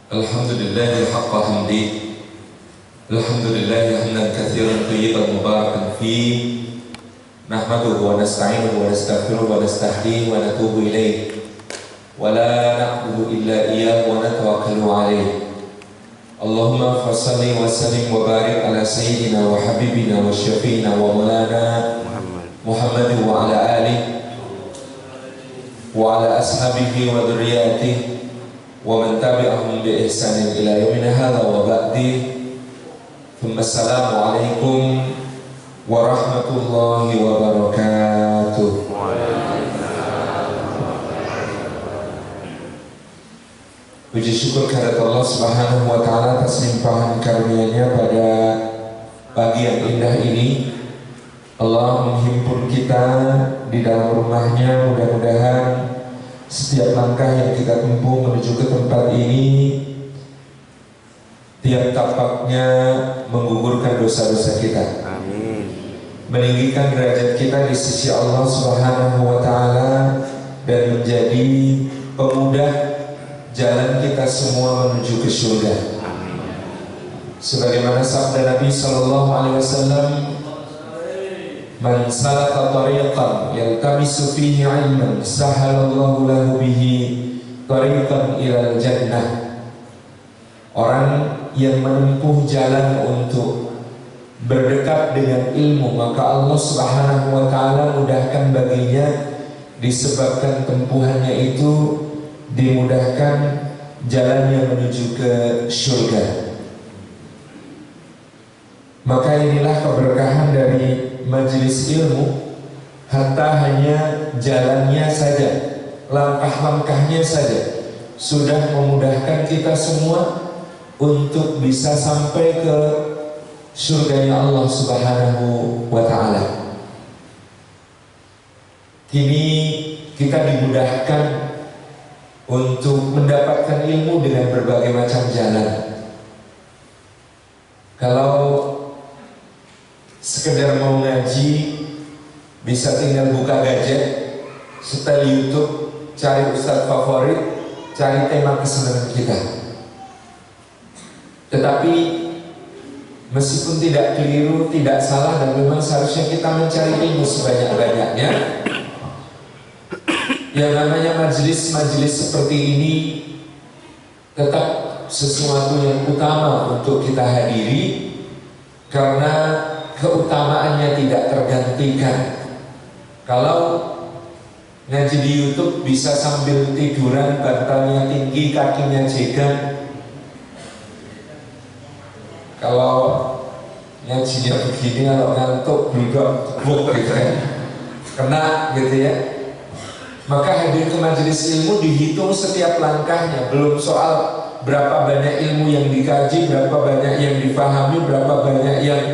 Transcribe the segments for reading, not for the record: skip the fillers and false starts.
Alhamdulillahi haqqa hamdi. Alhamdulillahi hamdan katsiran thayyiban mubarakan fi. Nahmaduhu wa nasta'inuhu wa nastaghfiruhu wa nastahdihi wa natubu ilayh. Wa la na'budu illa iyyahu wa natawakkalu alayh. Allahumma fassalli wa sallim wa barik ala sayyidina wa habibina wa syafi'ina wa maulana Muhammad wa ala alihi wa ala ashabihi wa dhurriyyatihi wa man tabi'ahum bi ihsanin ila yaumina hadza wa ba'di. Thumma assalamu alaikum warahmatullahi wabarakatuh. Puji syukur kehadirat Allah Subhanahu wa taala atas limpahan karunia-Nya pada pagi yang indah ini. Allah menghimpun kita di dalam rumah-Nya. Mudah-mudahan setiap langkah yang kita tempuh menuju ke tempat ini, tiap tapaknya menggugurkan dosa-dosa kita. Amin. Meninggikan derajat kita di sisi Allah Subhanahu wa taala dan menjadi pemudah jalan kita semua menuju ke surga. Amin. Sebagaimana sabda Nabi sallallahu alaihi wasallam, "Man salaka tariqan yaltamisu fihi 'ilman, sahalallahu lahu bihi tariqan ilal jannah." Orang yang menempuh jalan untuk berdekat dengan ilmu, maka Allah Subhanahu wa taala mudahkan baginya, disebabkan tempuhannya itu dimudahkan jalannya menuju ke surga. Maka inilah keberkahan dari majelis ilmu. Hatta hanya jalannya saja, langkah-langkahnya saja sudah memudahkan kita semua untuk bisa sampai ke surganya Allah Subhanahu wa ta'ala. Kini kita dimudahkan untuk mendapatkan ilmu dengan berbagai macam jalan. Kalau sekedar mau ngaji, bisa tinggal buka gadget, setel YouTube, cari ustadz favorit, cari tema kesenangan kita. Tetapi meskipun tidak keliru, tidak salah, dan memang seharusnya kita mencari ilmu sebanyak-banyaknya, yang namanya majelis-majelis seperti ini tetap sesuatu yang utama untuk kita hadiri, karena keutamaannya tidak tergantikan. Kalau ngaji di YouTube bisa sambil tiduran, bantalnya tinggi, kakinya jegan. Kalau ngajinya begini, kalau ngantuk duduk gitu kan, kena gitu ya. Maka hadir ke majelis ilmu dihitung setiap langkahnya. Belum soal berapa banyak ilmu yang dikaji, berapa banyak yang difahami, berapa banyak yang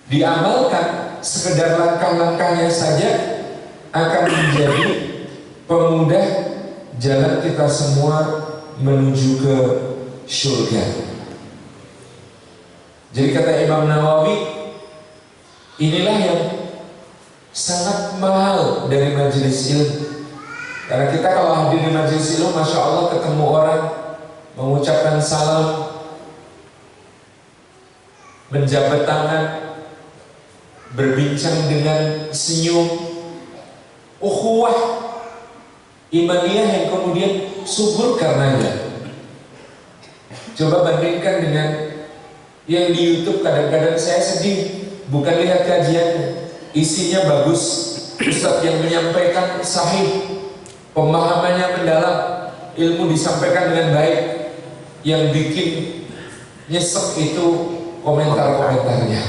diamalkan. Sekedar langkah-langkahnya saja akan menjadi pemudah jalan kita semua menuju ke surga. Jadi kata Imam Nawawi, inilah yang sangat mahal dari majelis ilmu. Karena kita kalau hadir di majelis ilmu, Masya Allah, ketemu orang, mengucapkan salam, menjabat tangan, berbincang dengan senyum, ukhuwah imaniyah yang kemudian subur karenanya. Coba bandingkan dengan yang di YouTube. Kadang-kadang saya sedih, bukan lihat kajiannya, isinya bagus, ustadz yang menyampaikan sahih, pemahamannya mendalam, ilmu disampaikan dengan baik. Yang bikin nyesek itu komentar-komentarnya.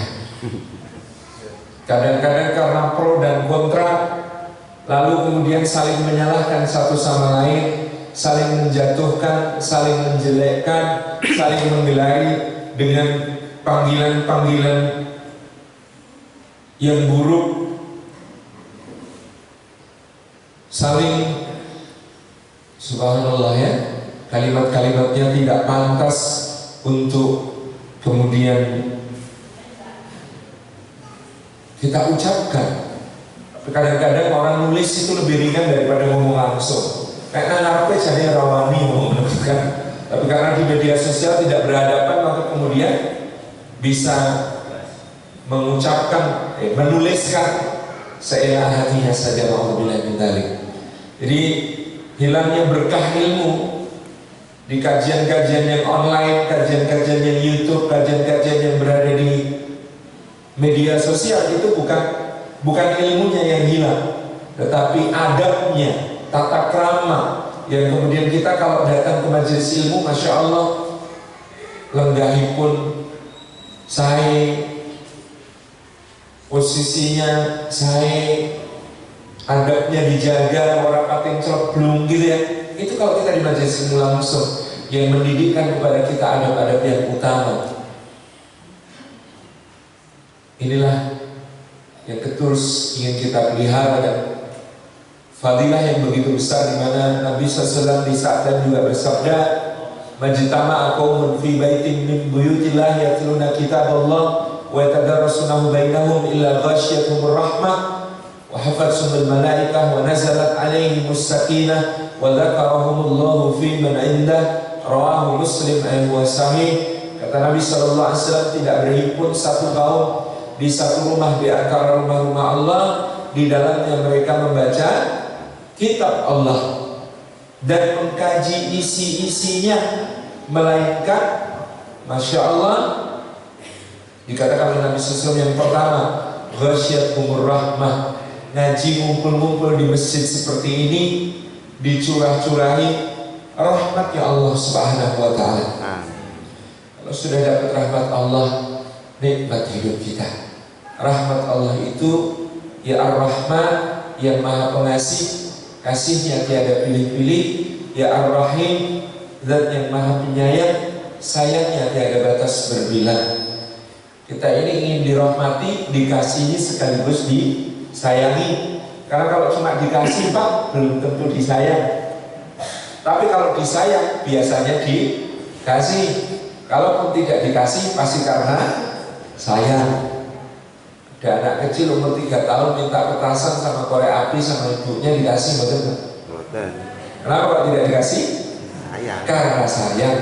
Kadang-kadang karena pro dan kontra, lalu kemudian saling menyalahkan satu sama lain, saling menjatuhkan, saling menjelekkan, saling menggelari dengan panggilan-panggilan yang buruk, saling, subhanallah ya, kalimat-kalimatnya tidak pantas untuk kemudian kita ucapkan. Kadang-kadang orang nulis itu lebih ringan daripada ngomong langsung. Karena ngarepe jadi rawani ngomong kan. Tapi karena di media sosial tidak berhadapan, maka kemudian bisa mengucapkan, menuliskan seenak hatinya saja. Alhamdulillah min dzalik. Jadi hilangnya berkah ilmu di kajian-kajian yang online, kajian-kajian yang YouTube, kajian-kajian yang berada di media sosial itu bukan ilmunya yang hilang, tetapi adabnya, tata krama yang kemudian kita kalau datang ke majelis ilmu, masya Allah, lenggahipun saya, posisinya saya, adabnya dijaga, orang pating ceblung gitu ya. Itu kalau kita di majelis ilmu langsung, yang mendidikkan kepada kita adab-adab yang utama. Inilah yang terus ingin kita pelihara, dan fadilah yang begitu besar, di mana Nabi SAW di saat dan juga bersabda, majtama'a qaumun fi baitin min buyutillah yatluna kitaballah wa yatadarrasunahu bainahum illa ghasyiyatuhumur rahmah wa hafathumul malaikah wa nazalat alaihimus sakinah wa dzakarahumullahu fi man indah. Rawahu Muslim wa sahih. Kata Nabi SAW, tidak berhimpun satu kaum di satu rumah di antara rumah-rumah Allah, di dalamnya mereka membaca kitab Allah dan mengkaji isi-isinya, melainkan masya Allah dikatakan oleh Nabi SAW yang pertama, ghasyiyatuhumur rahmah, ngaji ngumpul-ngumpul di masjid seperti ini, dicurah-curahi rahmatnya Allah Subhanahu wa ta'ala. Kalau sudah dapat rahmat Allah, nikmat hidup kita. Rahmat Allah itu ya Ar-Rahman, yang maha pengasih, kasihnya tiada pilih-pilih. Ya Ar-Rahim, zat yang maha penyayang, sayangnya tiada batas berbilang. Kita ini ingin dirahmati, dikasihi, sekaligus disayangi. Karena kalau cuma dikasih Pak, belum tentu disayang. Tapi kalau disayang, biasanya dikasih. Kalaupun tidak dikasih, pasti karena sayang. Ada anak kecil umur 3 tahun minta petasan sama korek api sama ibunya, dikasih, betul? Kenapa Pak tidak dikasih? Sayang. Karena sayang.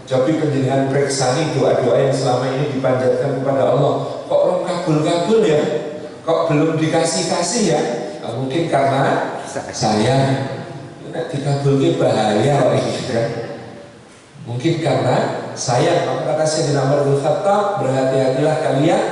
Coba penjenengan periksani doa-doa yang selama ini dipanjatkan kepada Allah. Kok belum kabul-kabul ya? Kok belum dikasih-kasih ya? Nah, mungkin karena sayang. Nah, dikabulnya bahaya kan? Mungkin karena sayang. Maka kata Sayyidina Umar bin Khattab, berhati-hatilah kalian,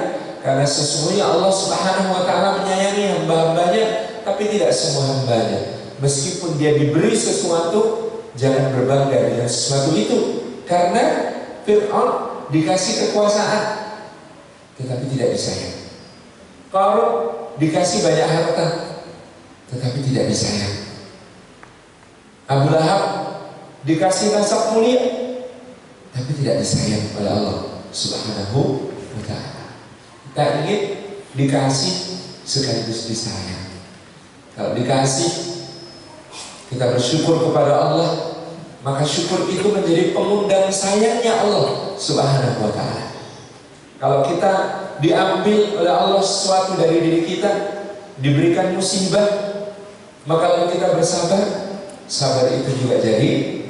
karena sesungguhnya Allah Subhanahu wa ta'ala menyayangi hamba-hambanya, tapi tidak semua hambanya. Meskipun dia diberi sesuatu, jangan berbangga dengan sesuatu itu. Karena Fir'aun dikasih kekuasaan, tetapi tidak disayang. Qarun dikasih banyak harta, tetapi tidak disayang. Abu Lahab dikasih nasab mulia, tapi tidak disayang oleh Allah Subhanahu wa ta'ala. Kita ingin dikasih sekaligus disayang. Kalau dikasih, kita bersyukur kepada Allah, maka syukur itu menjadi pengundang sayangnya Allah Subhanahu wa ta'ala. Kalau kita diambil oleh Allah sesuatu dari diri kita, diberikan musibah, maka lalu kita bersabar, sabar itu juga jadi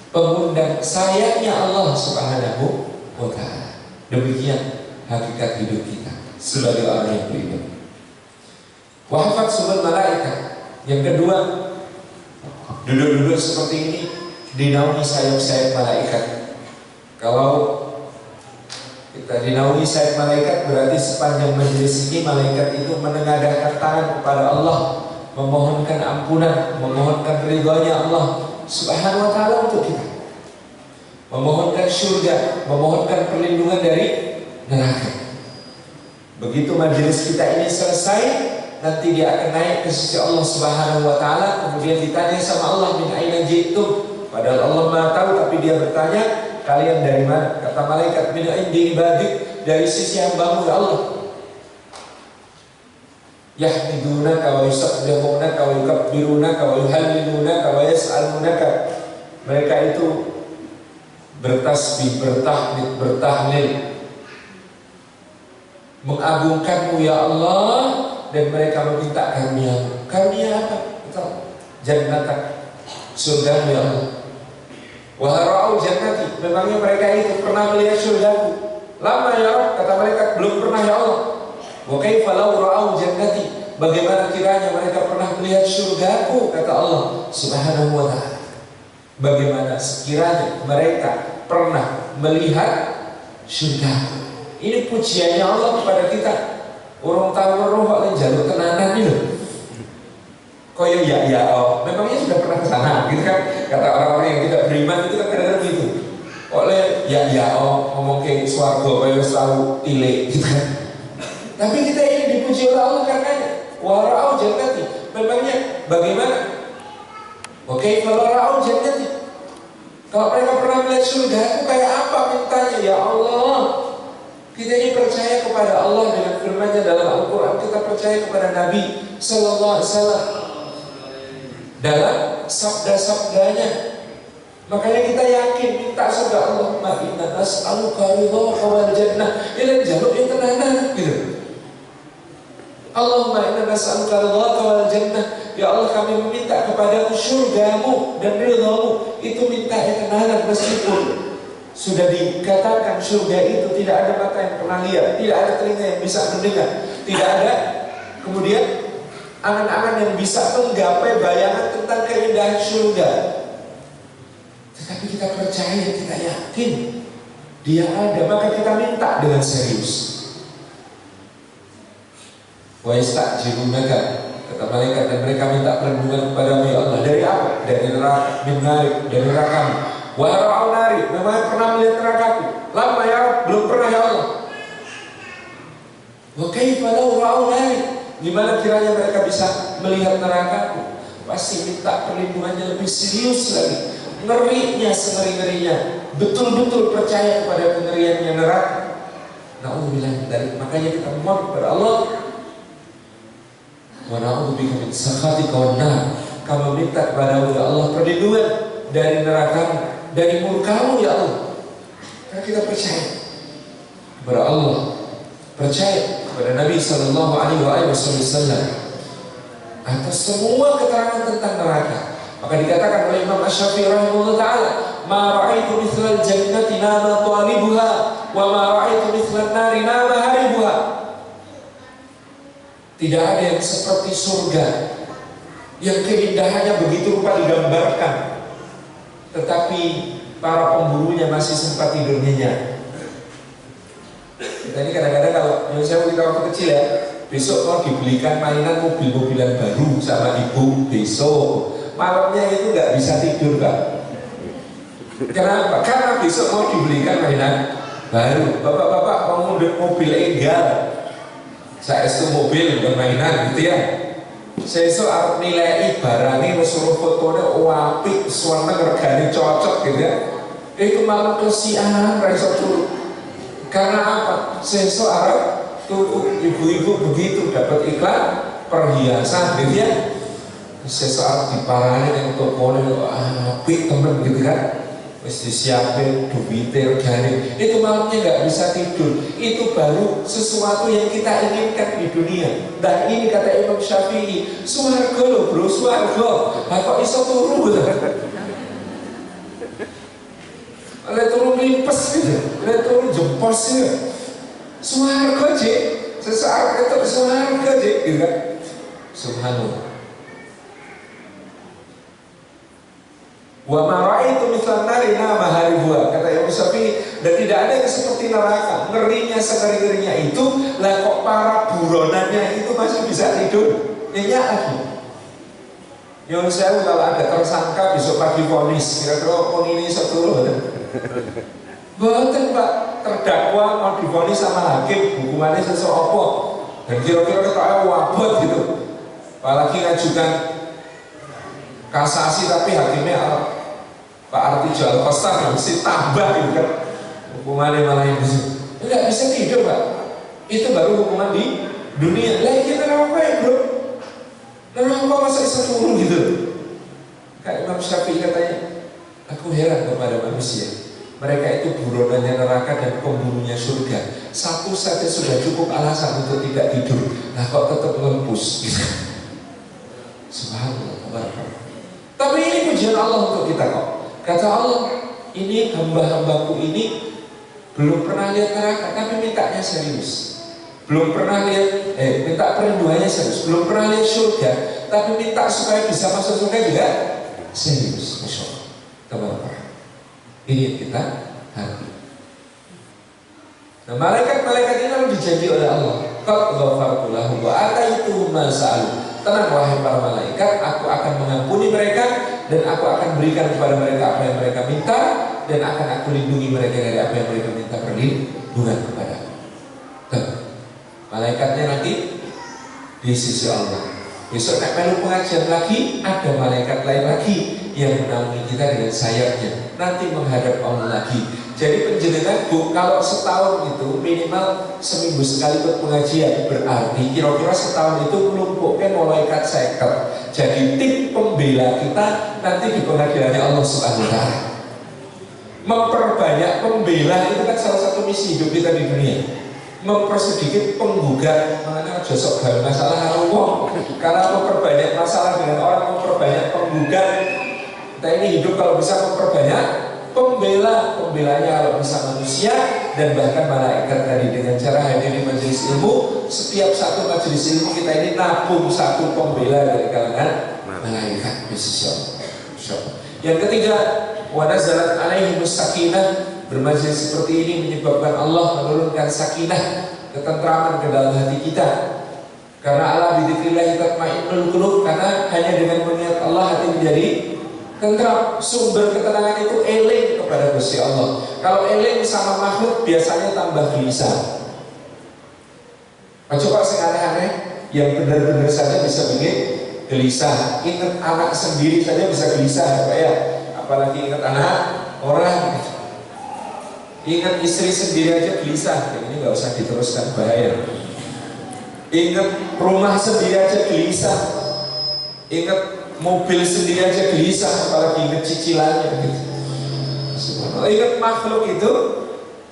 pengundang sayangnya Allah Subhanahu wa ta'ala. Demikian hakikat hidup kita sebagai orang yang beriman. Wa hafathumul malaikah. Yang kedua, duduk-duduk seperti ini dinaungi sayap-sayap malaikat. Kalau kita dinaungi sayap malaikat, berarti sepanjang majelis ini malaikat itu menengadahkan tangan kepada Allah, memohonkan ampunan, memohonkan ridhonya Allah Subhanahu wa ta'ala untuk kita, memohonkan surga, memohonkan perlindungan dari neraka. Begitu majelis kita ini selesai, nanti dia akan naik ke sisi Allah Subhanahu wa ta'ala. Kemudian ditanya sama Allah, min aina ji'tum? Padahal Allah Maha tahu, tapi dia bertanya, kalian dari mana? Kata malaikat, min indi ibadik, dari sisi hamba-Mu ya Allah. Yahmidunaka wa yusabbihunaka wa yukabbirunaka wa yuhallilunaka wa yas'alunaka. Mereka itu bertasbih, bertahmid, bertahlil, mengagungkan-Mu ya Allah, dan mereka meminta karunia. Karunia apa? Jannatak, surga ya Allah. Wa ra'au jannati, memangnya mereka itu pernah melihat surgaku? Lama ya Rabb, kata mereka, belum pernah ya Allah. Wa kaifa law ra'au jannati, bagaimana kiranya mereka pernah melihat surgaku, kata Allah Subhanahu wa ta'ala. Bagaimana sekiranya mereka pernah melihat surgaku. Ini pujiannya Allah kepada kita. Orang tahu roh kok jaluk tenanan itu. Koyo ya oh, memangnya sudah pernah ke sana gitu kan? Kata orang-orang yang tidak beriman itu kan kadang-kadang gitu. Oleh ya oh, ngomong ke swarga koyo selalu tilik gitu kan. Tapi kita ini dipuji oleh Allah karenanya. Wa ra'au jannati, memangnya bagaimana? Oke, kalau ra'au jannati, kalau mereka pernah melihat surga, itu kayak apa mintanya? Ya Allah, kita ini percaya kepada Allah dengan firman-Nya dalam Al-Quran. Kita percaya kepada Nabi Sallallahu Alaihi Wasallam dalam sabda-sabdanya. Makanya kita yakin minta surga. Allahumma inna nas'aluka ridhaka wal jannah. Ini jaluk yang tenanan gitu. Allahumma inna nas'aluka ridhaka wal jannah. Ya Allah, kami meminta kepadamu surgamu dan ridhamu. Itu minta yang tenanan, meskipun sudah dikatakan surga itu tidak ada mata yang pernah lihat, tidak ada telinga yang bisa mendengar, tidak ada kemudian angan-angan yang bisa menggapai bayangan tentang keindahan surga. Tetapi kita percaya, kita yakin dia ada, maka kita minta dengan serius. Wa yastajibunaka, kata malaikat, dan mereka minta perlindungan kepadamu ya Allah. Dari apa? Dari neraka, min nari, dari neraka. Wa ra'au nari, memang pernah melihat nerakaku? Lama ya Rabb, belum pernah ya Allah. Wa kaifa law ra'au nari, gimana kiranya mereka bisa melihat nerakaku? Pasti minta perlindungannya lebih serius lagi. Ngerinya sengeri-ngerinya, betul-betul percaya kepada kengeriannya neraka. Na'udzubillah dari, makanya kita mohon kepada Allah, wa na'udzubika min sakhatika wan nar, kami minta kepada ya Allah perlindungan dari neraka-Mu, dari murka-Mu ya Allah. Karena kita percaya kepada Allah, percaya kepada Nabi Sallallahu Alaihi Wasallam atas semua keterangan tentang neraka. Maka dikatakan oleh Imam Asy-Syafi'i rahimahullah ta'ala, ma ra'aitu mithlal jannati nama talibuha, wa ma ra'aitu mithlal nari nama haribuha. Tidak ada yang seperti surga yang keindahannya begitu rupa digambarkan, tetapi para pemburunya masih sempat tidur nyenyak. Kita ini kadang-kadang kalau saya kita waktu kecil ya, besok mau dibelikan mainan mobil-mobilan baru sama ibu, besok malamnya itu nggak bisa tidur Kak. Kenapa? Karena besok mau dibelikan mainan baru. Bapak-bapak mau mobil enggal, saya itu mobil bermainan gitu ya. Saya itu harus nilai barangnya, suruh fotonya apik, suara regane cocok gitu ya. Itu malah kesianan raiso turun. Karena apa? Saya itu harus tuh ibu-ibu begitu dapat iklan perhiasan gitu ya. Sesaat diparahin yang tokonya apik temen gitu kan, mesti disiapin duitnya regane, itu malamnya nggak bisa tidur. Itu baru sesuatu yang kita inginkan di dunia. Dan ini kata Imam Syafi'i, swarga loh bro, swarga. Kok iso turu? Oleh turun limpes gitu, oleh turun jempos gitu. Swarga je, sesaat itu swarga je, gitu kan? Subhanallah. Wa ma ra'aitu mithlan nari nama haribuha, kata Imam Syafi'i, dan tidak ada yang seperti neraka. Ngerinya sengeri-ngerinya itu, lah kok para buronannya itu masih bisa tidur nyenyak lagi. Yang saya kalau ada tersangka besok pagi vonis, kira-kira pun ini satu betul Pak, terdakwa mau divonis sama hakim, hukumannya sesuatu dan kira-kira kita wabot gitu. Apalagi ngajukan kasasi tapi hakimnya Pak Artijo Al-Kostar mesti tambah gitu kan, hukumannya malah yang besar. Enggak bisa tidur Pak, itu baru hukuman di dunia. Lah kita apa ya bro, neraka masa bisa turun gitu. Kayak Imam Syafi'i katanya, aku heran kepada manusia, mereka itu buronannya neraka dan pembunuhnya surga. Satu saja sudah cukup alasan untuk tidak tidur, nah kok tetap ngempus gitu. Subhanallah. Tapi ini pujian Allah untuk kita kok. Kata Allah, ini hamba-hambaku ini belum pernah lihat neraka, tapi mintanya serius. Belum pernah lihat, minta perinduannya serius. Belum pernah lihat surga, tapi minta supaya bisa masuk surga juga serius. Masya Allah. Tabaraka. Ini yang kita harapkan. Nah, malaikat-malaikat ini lalu dijanji oleh Allah. Qad ghafartu lahum wa ataituhum ma sa'alu. Tenang wahai para malaikat, aku akan mengampuni mereka dan aku akan berikan kepada mereka apa yang mereka minta, dan akan aku lindungi mereka dari apa yang mereka minta perlindungan kepada aku. Malaikatnya nanti di sisi Allah. Besok nak melu pengajian lagi, ada malaikat lain lagi yang menaungi kita dengan sayapnya. Nanti menghadap Allah lagi. Jadi penjenengan Bu, kalau setahun itu minimal seminggu sekali ikut pengajian, berarti kira-kira setahun itu melumpuhkan malaikat 50. Jadi tim pembela kita nanti di pengadilannya Allah Subhanahu wa Ta'ala. Memperbanyak pembela itu kan salah satu misi hidup kita di dunia. Mempersedikit penggugat, mana josok gak masalah Allah. Karena memperbanyak masalah dengan orang, memperbanyak penggugat. Kita ini hidup kalau bisa memperbanyak pembela, pembelanya kalau bisa manusia dan bahkan malaikat tadi. Dengan cara hadir di majelis ilmu, setiap satu majelis ilmu kita ini nabung satu pembela dari kalangan malaikat. Yang ketiga, wa nazalat alaihimus sakinah. Bermajelis seperti ini menyebabkan Allah menurunkan sakinah, ketentraman ke dalam hati kita. Karena Allah bidzikrillah tatmainnul qulub, karena hanya dengan mengingat Allah hati menjadi tentram. Sumber ketenangan itu eling kepada Gusti Allah. Kalau eling sama makhluk biasanya tambah gelisah. Coba sing aneh-aneh yang benar-benar saja bisa bikin gelisah. Ingat anak sendiri saja bisa gelisah, ya, apalagi ingat anak orang. Ingat istri sendiri aja gelisah. Ini nggak usah diteruskan, bahaya. Ingat rumah sendiri aja gelisah. Ingat mobil sendiri aja gelisah, apalagi ingat cicilannya gitu. Ingat makhluk itu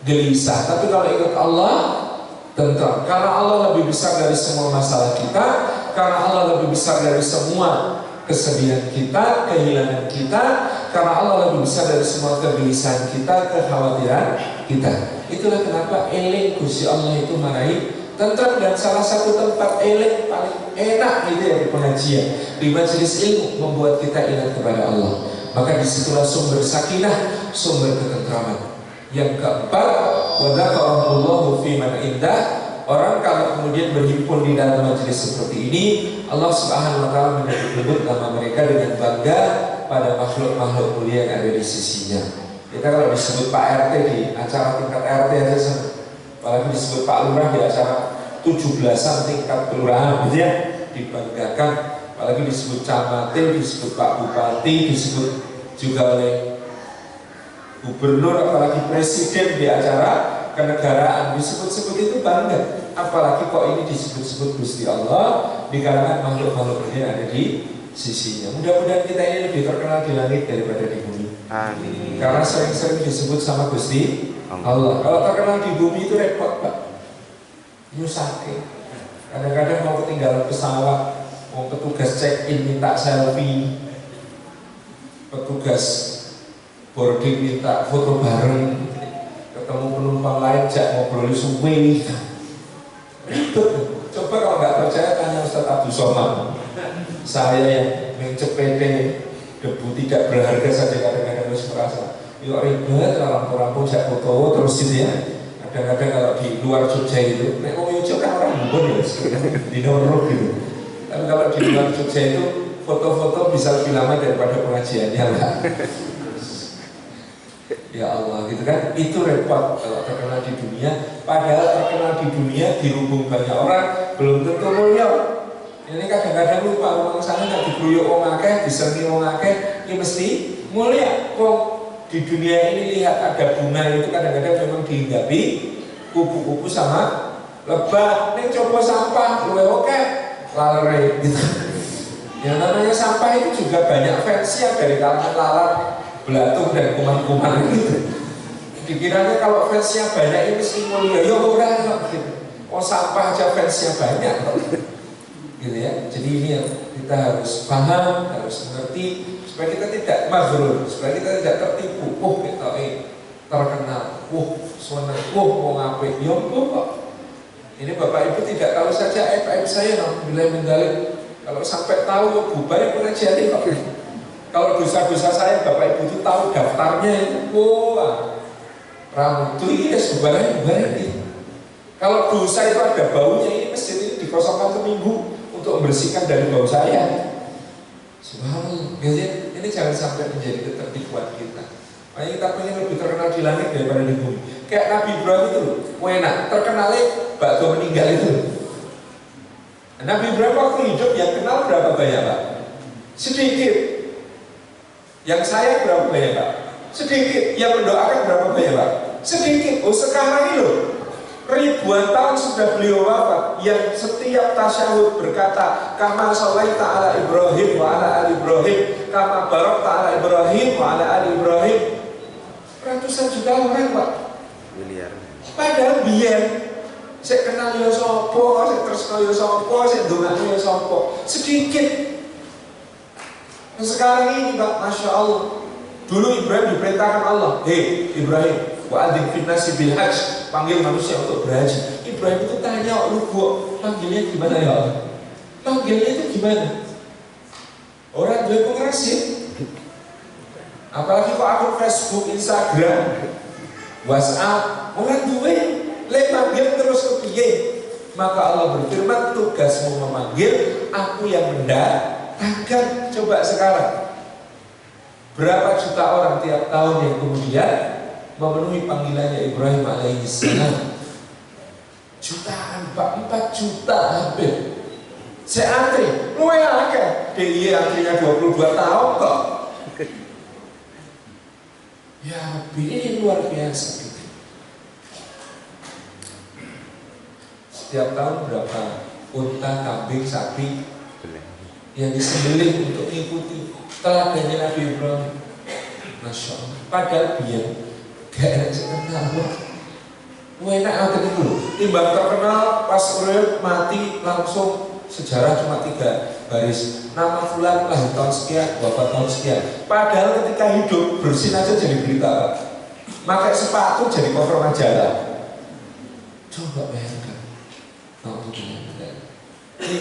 gelisah. Tapi kalau ingat Allah tentram. Karena Allah lebih besar dari semua masalah kita. Karena Allah lebih besar dari semua kesedihan kita, kehilangan kita. Karena Allah lebih besar dari semua kegelisahan kita, kekhawatiran kita. Itulah kenapa eling Gusti Allah itu marahi tentram. Dan salah satu tempat eling paling enak itu ya di pengajian, di majelis ilmu, membuat kita ingat kepada Allah. Maka disitulah sumber sakinah, sumber ketentraman. Yang keempat, wa dzakarallahu fi man indah. Orang kalau kemudian berhimpun di dalam majelis seperti ini, Allah Subhanahu wa Ta'ala menyebut nama mereka dengan bangga pada makhluk-makhluk mulia yang ada di sisinya. Kita kalau disebut Pak RT di acara tingkat RT aja, apalagi disebut Pak Lurah di acara 17-an tingkat kelurahan, gitu ya, dibanggakan. Apalagi disebut Camatnya, disebut Pak Bupati, disebut juga oleh Gubernur, apalagi Presiden di acara kenegaraan, disebut-sebut itu bangga. Apalagi kok ini disebut-sebut Gusti Allah di kalangan makhluk-makhluk yang ada di sisinya. Mudah-mudahan kita ini lebih terkenal di langit daripada di bumi. Amin. Karena sering-sering disebut sama Gusti Allah. Kalau terkenal di bumi itu repot, Pak. Nyusake. Kadang-kadang mau ketinggalan pesawat, mau petugas check-in minta selfie, petugas boarding minta foto bareng, ketemu penumpang lain jak ngobrol suwe. Coba kalau nggak percaya tanya Ustaz Abdul Somad. Saya yang mencepete debu tidak berharga saja kadang-kadang harus merasa yuk ribet, lampu-lampu jak foto terus gitu ya. Kadang-kadang kalau di luar Jogja itu, nek mau Jogja kan orang bubun ya, di Norok gitu. Tapi kalau di luar Jogja itu foto-foto bisa lebih lama daripada pengajiannya lah. Ya Allah gitu kan, itu repot kalau terkenal di dunia. Padahal terkenal di dunia dihubung banyak orang belum tentu mulia. Ini kadang-kadang lupa orang sana nggak dikruyuk wong akeh, disengi wong akeh, ini mesti mulia. Wong di dunia ini lihat ada bunga itu kadang-kadang memang dihinggapi kupu-kupu sama lebah. Ini coba sampah, luwe oke, lalere gitu. Yang namanya sampah itu juga banyak fansnya dari kalangan lalat, belatung dan kuman-kuman gitu. Dikiranya kalau fansnya banyak ini mesti mulia, ya orang gitu. Oh sampah aja fansnya banyak gitu ya. Jadi ini yang kita harus paham, harus mengerti supaya kita tidak maghrur, supaya kita tidak tertipu. Kita terkenal, senang, mau ngapain? Ya kok. Ini Bapak Ibu tidak tahu saja aib saya, alhamdulillah mendalik. Kalau sampai tahu bubar pengajian ini kok. Kalau dosa-dosa saya Bapak Ibu itu tahu daftarnya itu, rambut itu ya sebarang ini. Kalau dosa itu ada baunya, ini masjid ini dikosongkan seminggu untuk membersihkan dari bau saya. Subhanallah, ini jangan sampai menjadi ketertipuan kita. Makanya kita pengen lebih terkenal di langit daripada di bumi. Kayak Nabi Ibrahim itu loh, enak terkenalnya bakso meninggal itu. Nabi Ibrahim waktu hidup yang kenal berapa banyak Pak? Sedikit. Yang saya berapa banyak Pak? Sedikit. Yang mendoakan berapa banyak Pak? Sedikit. Sekarang ini loh, ribuan tahun sudah beliau wafat, yang setiap tasyahud berkata kama shallaita ala Ibrahim wa ala ali Ibrahim kama barakta ala Ibrahim wa ala ali Ibrahim. Ratusan juta orang Pak. Miliar. Padahal biar saya kenal ya sopo, saya tresno ya sopo, saya ndongakno ya sopo. Sedikit. Nah, sekarang ini Pak, Masya Allah. Dulu Ibrahim diperintahkan Allah, hei Ibrahim, wa'adzin fin nasi bil hajj, panggil manusia untuk berhaji. Ibrahim itu tanya, lu gua panggilnya gimana ya Allah? Panggilnya itu gimana? Orang dua pengrasih. Apalagi kok akun Facebook, Instagram, WhatsApp, orang dua lek panggil terus ke piye. Maka Allah berfirman, tugasmu memanggil, aku yang mendatangkan. Coba sekarang, berapa juta orang tiap tahun yang kemudian memenuhi panggilannya Ibrahim alaihissalam? Jutaan Pak, 4 juta hampir. Saya antri, luwe akeh. Dia antrinya 22 tahun kok. Ya, ini luar biasa gitu. Setiap tahun berapa unta, kambing, sapi yang disembelih untuk mengikuti teladannya Nabi Ibrahim. Masya Allah. Padahal dia gak enak sekenal. Enak apa itu? Timbang terkenal pas urip mati langsung sejarah cuma 3 baris. Nama fulan lahir tahun sekian, wafat tahun sekian. Padahal ketika hidup bersin aja jadi berita. Pakai sepatu jadi cover majalah. Coba bayangkan. Ini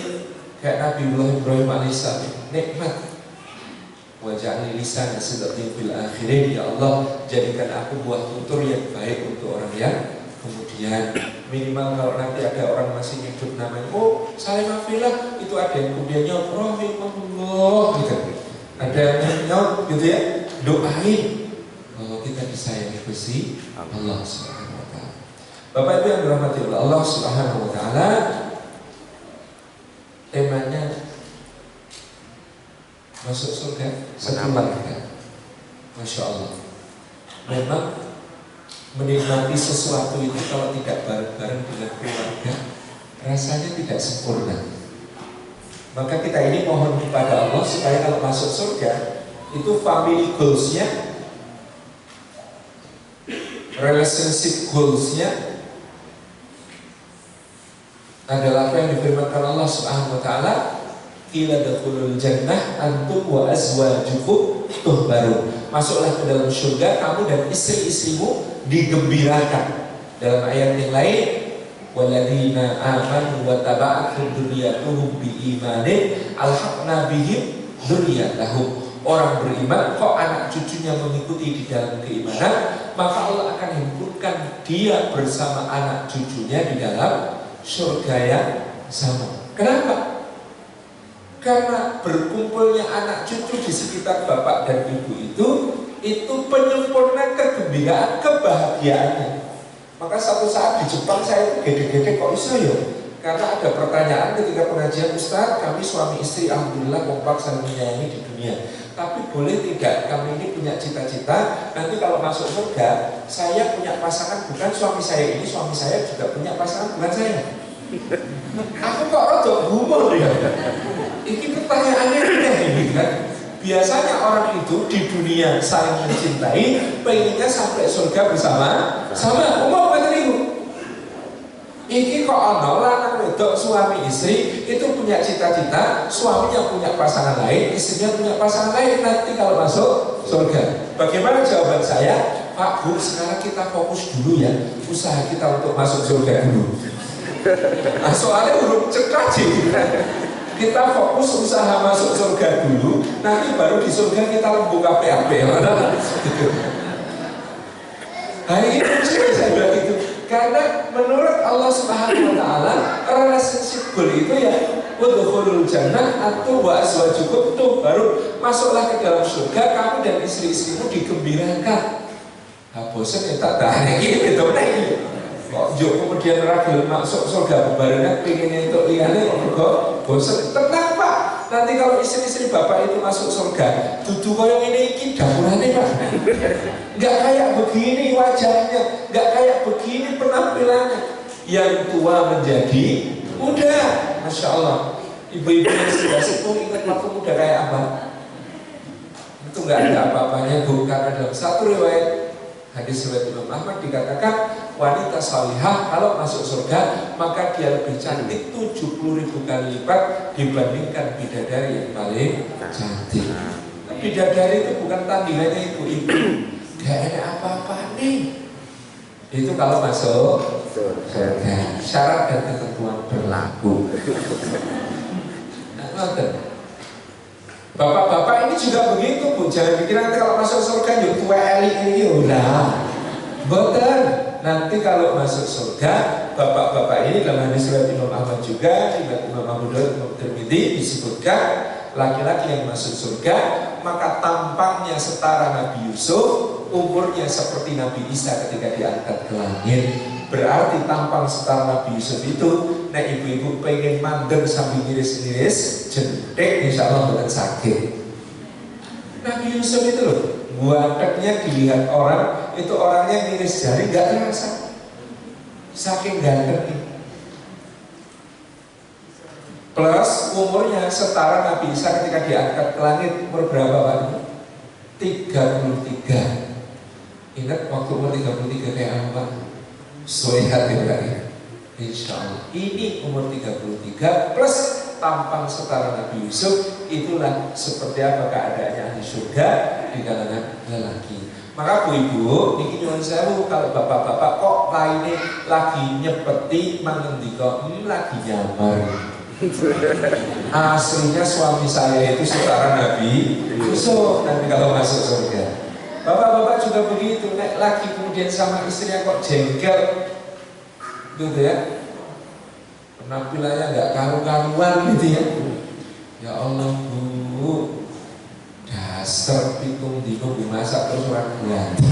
kayak Nabi Ibrahim alaihissalam, nikmat. Waj'alni lisanan sidqin fil akhirin, ya Allah, jadikan aku buah tutur yang baik untuk orang yang kemudian. Minimal kalau nanti ada orang masih nyebut namanya, Salimah Filah, itu ada yang kemudian nyaut rahimahullah gitu. Ada yang nyaut gitu ya, doain bahwa kita disayangi Gusti Allah Subhanahu wa taala. Bapak Ibu yang dirahmati oleh Allah Subhanahu wa taala, temanya masuk surga sekeluarga. Masya Allah. Memang menikmati sesuatu itu kalau tidak bareng-bareng dengan keluarga, rasanya tidak sempurna. Maka kita ini mohon kepada Allah supaya kalau masuk surga itu family goals-nya, relationship goals-nya adalah apa yang difirmankan Allah Subhanahu wa taala, "Qila dakhulul jannah antum wa azwajukum tuhbarun." Masuklah ke dalam surga kamu dan istri-istrimu digembirakan. Dalam ayat yang lain, "Walladzina amanu wa taba'athum dzurriyyatuhum biimanin alhaqna bihim dzurriyyatahum." Orang beriman kok anak cucunya mengikuti di dalam keimanan, maka Allah akan himpunkan dia bersama anak cucunya di dalam surga yang sama. Kenapa? Karena berkumpulnya anak cucu di sekitar bapak dan ibu itu penyempurna kegembiraan, kebahagiaannya. Maka satu saat di Jepang saya itu gede-gede kok iso ya? Karena ada pertanyaan ketika pengajian, Ustaz, kami suami istri alhamdulillah kompak saling menyayangi di dunia. Tapi boleh tidak kami ini punya cita-cita nanti kalau masuk surga saya punya pasangan bukan suami saya ini, suami saya juga punya pasangan bukan saya. Aku kok rada humor ya. Ini pertanyaannya aneh gitu kan. Biasanya orang itu di dunia saling mencintai, pengennya sampai surga bersama sama. Umum kan itu. Iki kok ono lanang wedok suami istri itu punya cita-cita, suaminya punya pasangan lain, istrinya punya pasangan lain nanti kalau masuk surga. Bagaimana jawaban saya? Pak Bu, sekarang kita fokus dulu ya, usaha kita untuk masuk surga dulu. Nah, soalnya huruf cekat sih. Kita fokus usaha masuk surga dulu, nanti baru di surga kita membuka PAP. Hari ini saya bilang itu karena menurut Allah Subhanahu Wa Taala relationship goal itu ya udkhulul jannah atau wa azwajukum tuh baru masuklah ke dalam surga, kamu dan istri-istrimu digembirakan. Nah, bosan ya tak tahan gitu nih. Kok jo kemudian ragil masuk surga barunya pengen untuk liane kok bosan. Tenang Pak, nanti kalau istri-istri Bapak itu masuk surga, duduk koyo ini iki dapurane Pak. Enggak kayak begini wajahnya, enggak kayak begini penampilannya. Yang tua menjadi muda, Masya Allah. Ibu-ibu yang sudah sepuh ingat waktu muda kayak apa? Itu enggak ada apa-apanya Bu, karena dalam satu riwayat hadis riwayat Imam Ahmad dikatakan wanita salihah kalau masuk surga maka dia lebih cantik 70.000 kali lipat dibandingkan bidadari yang paling cantik. Bidadari itu bukan tandingannya ibu-ibu, gak ada apa-apa nih. Itu kalau masuk surga, syarat dan ketentuan berlaku. Nah, bapak-bapak ini juga begitu Bu, jangan pikir nanti kalau masuk surga yuk tua elik ini udah betul. Nanti kalau masuk surga, bapak-bapak ini dalam hadis riwayat Imam Ahmad juga, riwayat Imam Abu Daud, Imam Tirmidzi disebutkan laki-laki yang masuk surga maka tampangnya setara Nabi Yusuf, umurnya seperti Nabi Isa ketika diangkat ke langit. Berarti tampang setara Nabi Yusuf itu, nah ibu-ibu pengen mandeng sambil ngiris-ngiris jentik, insya Allah bukan sakit. Nabi Yusuf itu loh, buateknya dilihat orang, itu orangnya ngiris jari gak terasa, saking ganteng. Plus umurnya setara Nabi Isa ketika diangkat ke langit, umur berapa Pak? 33. Ingat waktu umur 33 kayak apa? Soehat ya Pak ya? Insya Allah. Ini umur 33 plus tampang setara Nabi Yusuf, itulah seperti apa keadaannya ahli surga di kalangan lelaki. Maka Bu Ibu, ini nyuwun sewu kalau bapak-bapak kok lainnya lagi nyepeti mengendika lagi nyamar. Aslinya suami saya itu setara Nabi Yusuf nanti kalau masuk surga. Bapak-bapak juga begitu, nek lagi kemudian sama istrinya kok jengkel gitu ya, penampilannya nggak karu-karuan gitu ya. Ya Allah Bu, dasar pitung dino dimasak terus orang ganti.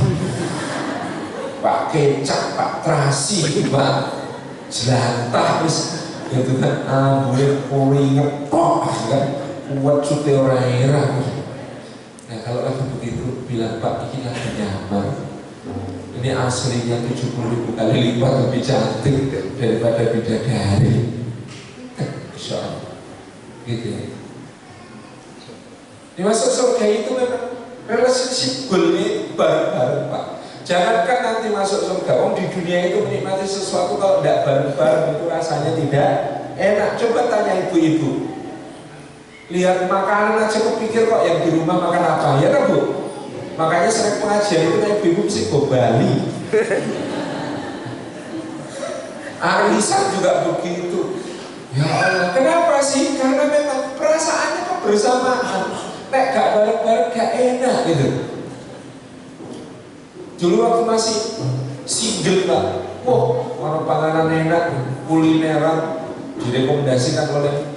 Pak kecap, Pak terasi, Pak jelantah wis gitu kan, ambune puri ngepok kan, kuat cute ora era. Nah kalau lagi begitu bilang Pak ini lagi nyamar, ini aslinya 70.000 kali lipat lebih cantik daripada bidadari. Insya Allah gitu ya. Di masuk surga itu memang relationship goalnya bareng-bareng Pak. Jangankan nanti masuk surga, di dunia itu menikmati sesuatu kalau tidak bareng-bareng itu rasanya tidak enak. Coba tanya ibu-ibu, lihat makanan aja kepikir kok yang di rumah makan apa, ya kan Bu? Makanya sering pengajian itu kayak ibu sih ke Bali. Arisan juga begitu. Ya Allah, kenapa sih? Karena memang perasaannya kebersamaan. Nek gak bareng-bareng gak enak gitu. Dulu waktu masih single Pak, wah orang panganan enak, kulineran direkomendasikan oleh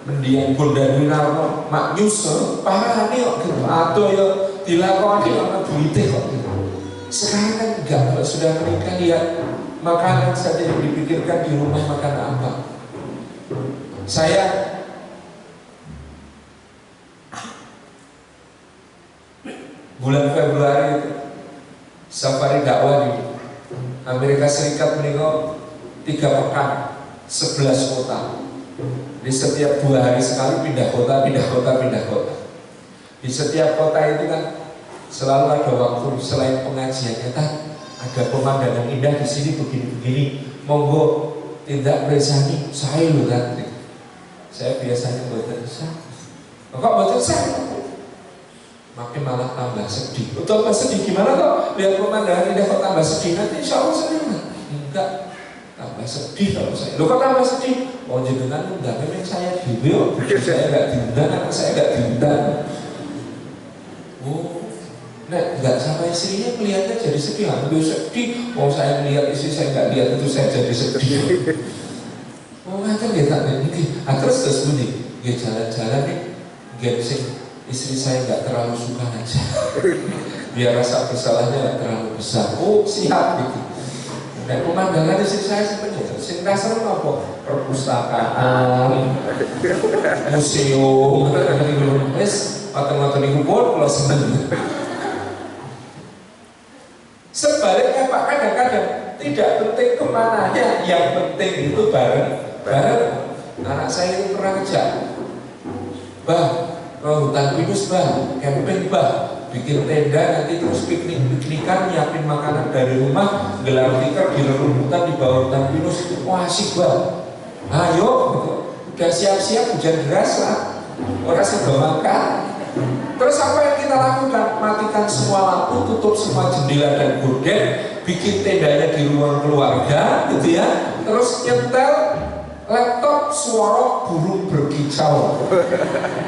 mendiang Golda Winarno, Mak Yus, parah nih kok gitu, atau ya dilakoni sama duitnya kok gitu. Sekarang kan enggak, sudah menikah ya makanan saja yang dipikirkan di rumah makan apa. Saya bulan Februari itu safari dakwah di Amerika Serikat menikah 3 pekan 11 kota. Di setiap 2 hari sekali pindah kota. Di setiap kota itu kan selalu ada waktu selain pengajiannya kan ada pemandangan indah di sini begini-begini. Monggo tidak bersani saya lho kan. Saya biasanya mboten sah. Kok mboten sah? Makin malah tambah sedih. Tambah sedih gimana kok? Lihat pemandangan indah kok tambah sedih, nanti insya Allah senang. Enggak, tambah sedih kalau saya. Loh kok tambah sedih? Oh jenengan undang memang saya dulu. Saya enggak diundang, apa saya enggak diundang. Oh, nah enggak sama istrinya melihatnya jadi sedih. Aduh sedih. Oh saya melihat istri saya enggak lihat itu saya jadi sedih. Oh ngatain dia tak ini. Terus bunyi. Dia jalan-jalan nih, gensing. Istri saya nggak terlalu suka aja, biar rasa bersalahnya nggak terlalu besar. Oh siap gitu. Dan pemandangan istri saya sebenarnya, sing dasar apa? Perpustakaan, museum, wes matang-matang di kubur, kalau seneng. Sebaliknya Pak, kadang-kadang tidak penting kemananya, yang penting itu bareng. Anak saya itu pernah ngejak, Bah, ke hutan pinus bah, camping bah, bikin tenda nanti terus piknikan, nyiapin makanan dari rumah, gelar tikar di rerumputan di bawah hutan pinus. Wah asik bah, ayo gitu. Udah siap-siap hujan deras lah, orang sudah makan. Terus apa yang kita lakukan? Matikan semua lampu, tutup semua jendela dan gorden, bikin tendanya di ruang keluarga gitu ya. Terus nyetel laptop suara burung berkicau,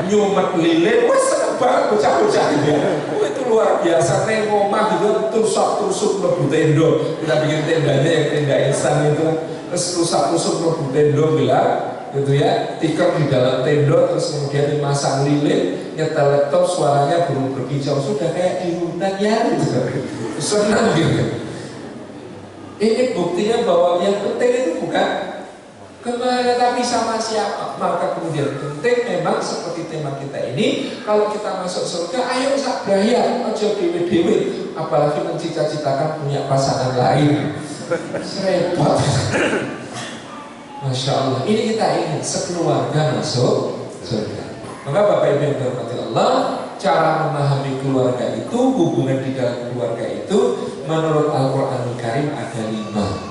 nyumet lilin, wah seneng banget bocah-bocah gitu ya. Itu luar biasa, neng omah gitu, tusuk lebu tendo. Kita bikin tendanya yang tenda instan itu, terus rusak-rusuk lebu tendo gelar, gitu ya. Tikar di dalam tendo, terus kemudian dimasang lilin, nyetel laptop suaranya burung berkicau, sudah kayak di hutan ya, gitu. Senang gitu. Ini buktinya bahwa yang penting itu bukan kemana tapi sama siapa. Maka kemudian penting memang seperti tema kita ini, kalau kita masuk surga ayo sak braya, ojo dewe-dewe, apalagi mencita-citakan punya pasangan lain. Repot. Masya Allah, ini kita ingin sekeluarga masuk surga. Maka Bapak Ibu yang dirahmati Allah, cara memahami keluarga itu, hubungan di dalam keluarga itu, menurut Al-Quranul Karim ada 5.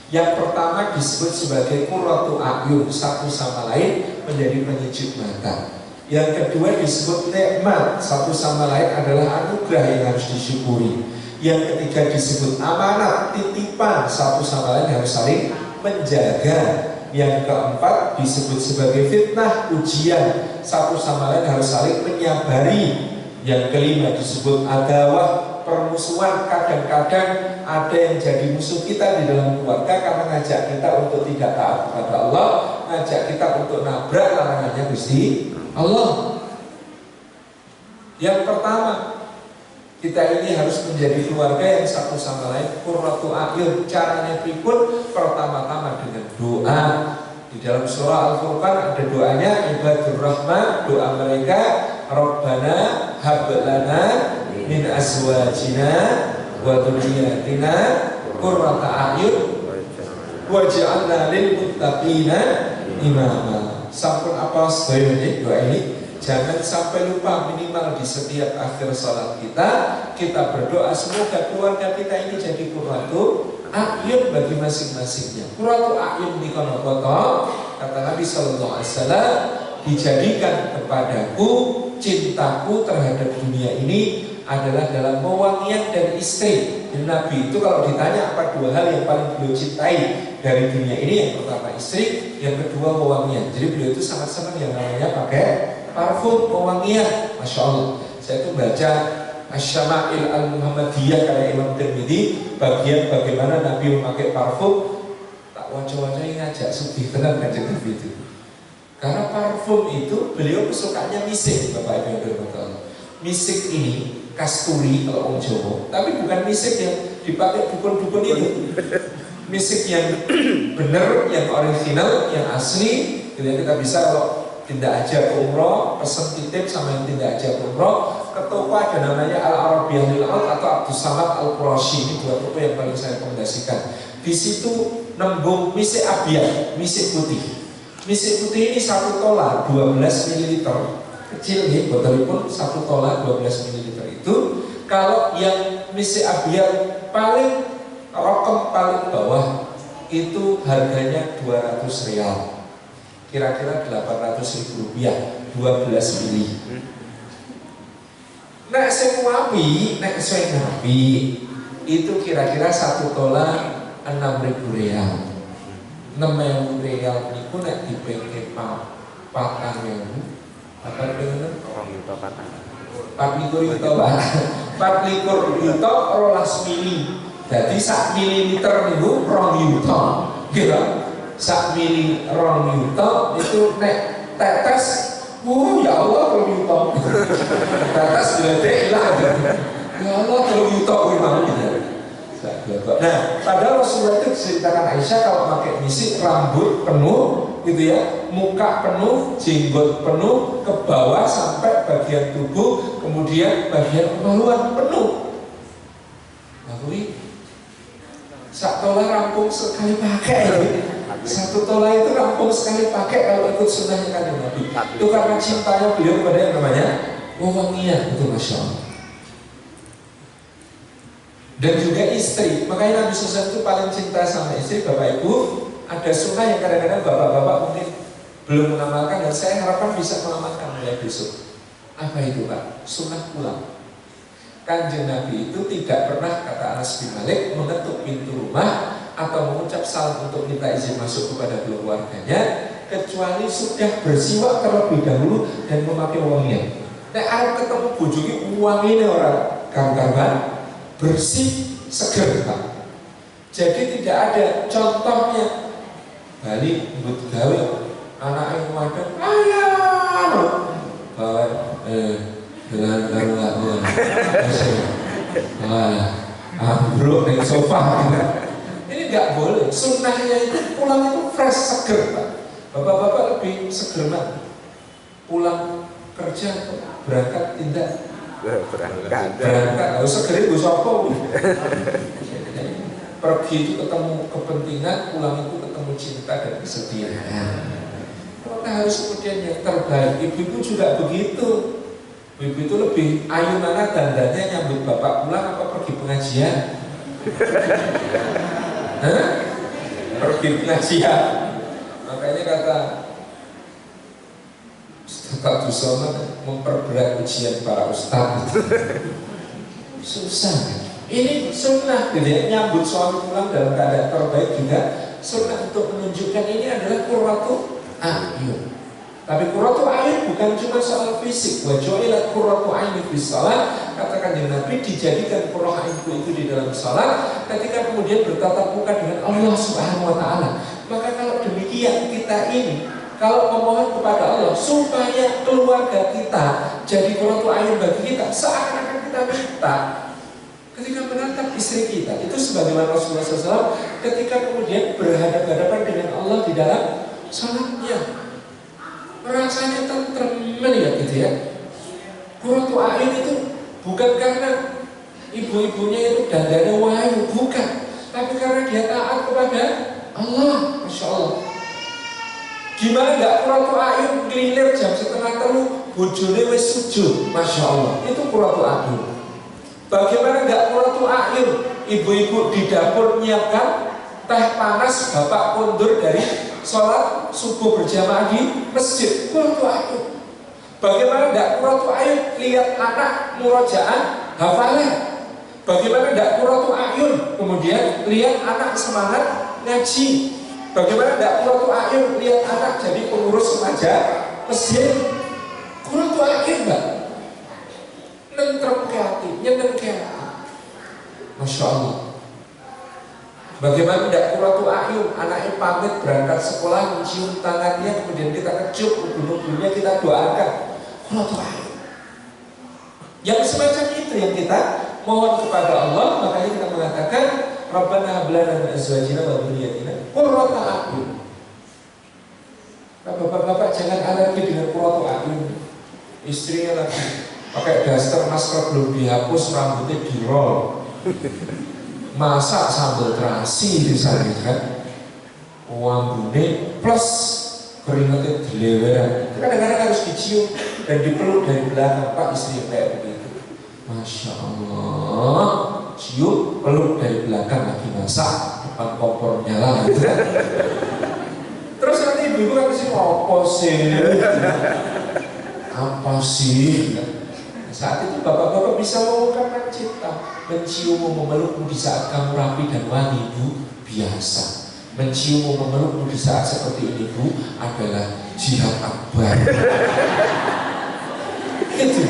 Yang pertama disebut sebagai qurratu a'yun, satu sama lain menjadi penyejuk mata. Yang kedua disebut nikmat, satu sama lain adalah anugerah yang harus disyukuri. Yang ketiga disebut amanat, titipan, satu sama lain harus saling menjaga. Yang keempat disebut sebagai fitnah, ujian, satu sama lain harus saling menyabari. Yang kelima disebut adawah, permusuhan. Kadang-kadang ada yang jadi musuh kita di dalam keluarga karena ngajak kita untuk tidak taat kepada Allah, ngajak kita untuk nabrak larangannya Gusti Allah. Yang pertama, kita ini harus menjadi keluarga yang satu sama lain qurratu a'yun. Caranya berikut, pertama-tama dengan doa. Di dalam surah Al-Furqan ada doanya Ibadur Rahman, doa mereka Rabbana hab lana min azwajina wa dzurriyyatina qurrata a'yun waj'alna lil muttaqina imama. Sampun apa sedaya doa ini? Jangan sampai lupa, minimal di setiap akhir salat kita berdoa semoga keluarga kita ini jadi qurratu a'yun bagi masing-masingnya. Qurratu a'yun di kono koto, kata Nabi sallallahu alaihi wasallam, dijadikan kepadaku cintaku terhadap dunia ini adalah dalam wewangian dan istri. Dan Nabi itu kalau ditanya apa 2 hal yang paling beliau cintai dari dunia ini, yang pertama istri, yang kedua wewangian. Jadi beliau itu sangat senang yang namanya pakai parfum, wewangian. Masya Allah, saya itu baca Asy-Syama'il Al-Muhammadiyah karya Imam Tirmidzi, bagian bagaimana Nabi memakai parfum, tak waca-wacanya ngajak sugih tenan kanjeng Nabi itu. Karena parfum itu beliau kesukaannya misik, Bapak Ibu yang dirahmati. Misik ini kasturi kalau orang Jawa, tapi bukan misik yang dipakai dukun-dukun itu. Misik yang benar, yang original, yang asli. Jadi kita bisa kalau tidak aja umroh, pesen titip sama yang tidak aja umroh, ke toko ada namanya Al-Arabiyah Lil-Aut atau Abdus Samad Al-Qurashi. Ini 2 toko yang paling saya rekomendasikan. Di situ nembung misik abiyah, misik putih. Misik putih ini 1 tola 12 ml, kecil nih, botol pun 1 tola 12 ml itu. Kalau yang misik abiyah paling rokem paling bawah itu harganya 200 rial, kira-kira 800.000 rupiah, 12 mili. Nek sing wapi, nek sing nabi itu kira-kira 1 tola 6.000 rial. 6.000 rial niku nek dipengke 4.000, apa pengen? 4.000 yuta Pak. 4.000 yuta 12 mili. Jadi sak mililiter niku 2 yuta. Kira sak mili 2 yuta itu nek tetes, ya Allah 2 yuta. Tetes gede lah. Ya Allah 2 yuta kuwi mau. Nah, padahal Rasulullah itu diceritakan Aisyah kalau pakai misi rambut penuh gitu ya, muka penuh, jenggot penuh, ke bawah sampai bagian tubuh, kemudian bagian kemaluan penuh. Lalu sak tola rampung sekali pakai ya. 1 tola itu rampung sekali pakai kalau ikut sunnahnya Kanjeng Nabi. Itu karena cintanya beliau kepada yang namanya wewangian, itu Masya Allah. Dan juga istri, makanya Nabi SAW itu paling cinta sama istri. Bapak Ibu, ada sunnah yang kadang-kadang bapak-bapak mungkin belum mengamalkan, dan saya harapkan bisa mengamalkan mulai besok. Apa itu Pak? Sunnah pulang. Kanjeng Nabi itu tidak pernah, kata Anas bin Malik, mengetuk pintu rumah atau mengucap salam untuk minta izin masuk kepada keluarganya, kecuali sudah bersiwak terlebih dahulu dan memakai wangian. Nah, Arab ketemu bojoki wanginya orang karuan, bersih, seger Pak. Jadi tidak ada contohnya Bali buat gawe anak yang wadah ayah bawa dengan karuan ambruk di sofa. Ini nggak boleh. Sunnahnya itu pulang itu fresh, seger Pak. Bapak-bapak lebih seger Pak pulang kerja berangkat tidak berangkat harus segerin gue sopo. Pergi itu ketemu kepentingan, pulang itu ketemu cinta dan kesetiaan. Maka harus kemudian yang terbaik. Ibu-ibu juga begitu. Ibu itu lebih ayu mana dandannya nyambut bapak pulang apa pergi pengajian? Pergi pengajian. Makanya kata Ustaz Dusono memperberat ujian para ustaz. Susah. Ini sunnah gitu ya, nyambut suami pulang dalam keadaan terbaik juga sunnah untuk menunjukkan ini adalah qurratu a'yun. Tapi qurratu a'yun bukan cuma soal fisik. Wa ju'ilat qurratu a'yun fi shalah, katakan Nabi dijadikan qurratu a'yunku itu di dalam salat ketika kemudian bertatap muka dengan Allah Subhanahu wa taala. Maka kalau demikian kita ini kalau memohon kepada Allah supaya keluarga kita jadi qurratu a'yun bagi kita, seakan-akan kita minta ketika menatap istri kita itu sebagaimana Rasulullah SAW ketika kemudian berhadapan-hadapan dengan Allah di dalam salatnya, rasanya tentrem ya gitu ya. Qurratu a'yun itu bukan karena ibu-ibunya itu dandana wahyu, bukan, tapi karena dia taat kepada Allah. Masya Allah. Gimana enggak qurratu a'yun ngelilir jam 2:30 bojone wis sujud, Masya Allah, itu qurratu a'yun. Bagaimana enggak qurratu a'yun ibu-ibu di dapur menyiapkan teh panas, bapak mundur dari sholat subuh berjamaah di masjid, qurratu a'yun. Bagaimana enggak qurratu a'yun lihat anak murojaah hafalan. Bagaimana enggak qurratu a'yun kemudian lihat anak semangat ngaji. Bagaimana enggak qurratu a'yun lihat anak jadi pengurus remaja masjid. Qurratu a'yun Mbak, nentrem ke hati, nyeneng ke hati. Masya Allah. Bagaimana tidak qurratu a'yun anaknya pamit berangkat sekolah mencium tangannya kemudian kita kecup ubun-ubunnya kita doakan. Qurratu a'yun. Yang semacam itu yang kita mohon kepada Allah. Makanya kita mengatakan Rabbana hab lana min azwajina wa dhurriyyatina qurrata a'yun. Bapak-bapak jangan alergi dengan qurratu a'yun. Istrinya lagi pakai daster, masker belum dihapus, rambutnya dirol, masak sambal terasi misalnya kan, wambune plus keringatnya dileweran. Kadang-kadang harus dicium dan dipeluk dari belakang, Pak istri kayak begitu. Masya Allah, cium, peluk dari belakang lagi masak, depan kompor nyala gitu kan. Terus nanti ibu kan sih apa sih? Saat itu bapak-bapak bisa mengungkapkan cinta, menciummu, memelukmu di saat kamu rapi dan wangi, Bu, biasa. Menciummu, memelukmu di saat seperti ini, Bu, adalah jihad akbar. Itu.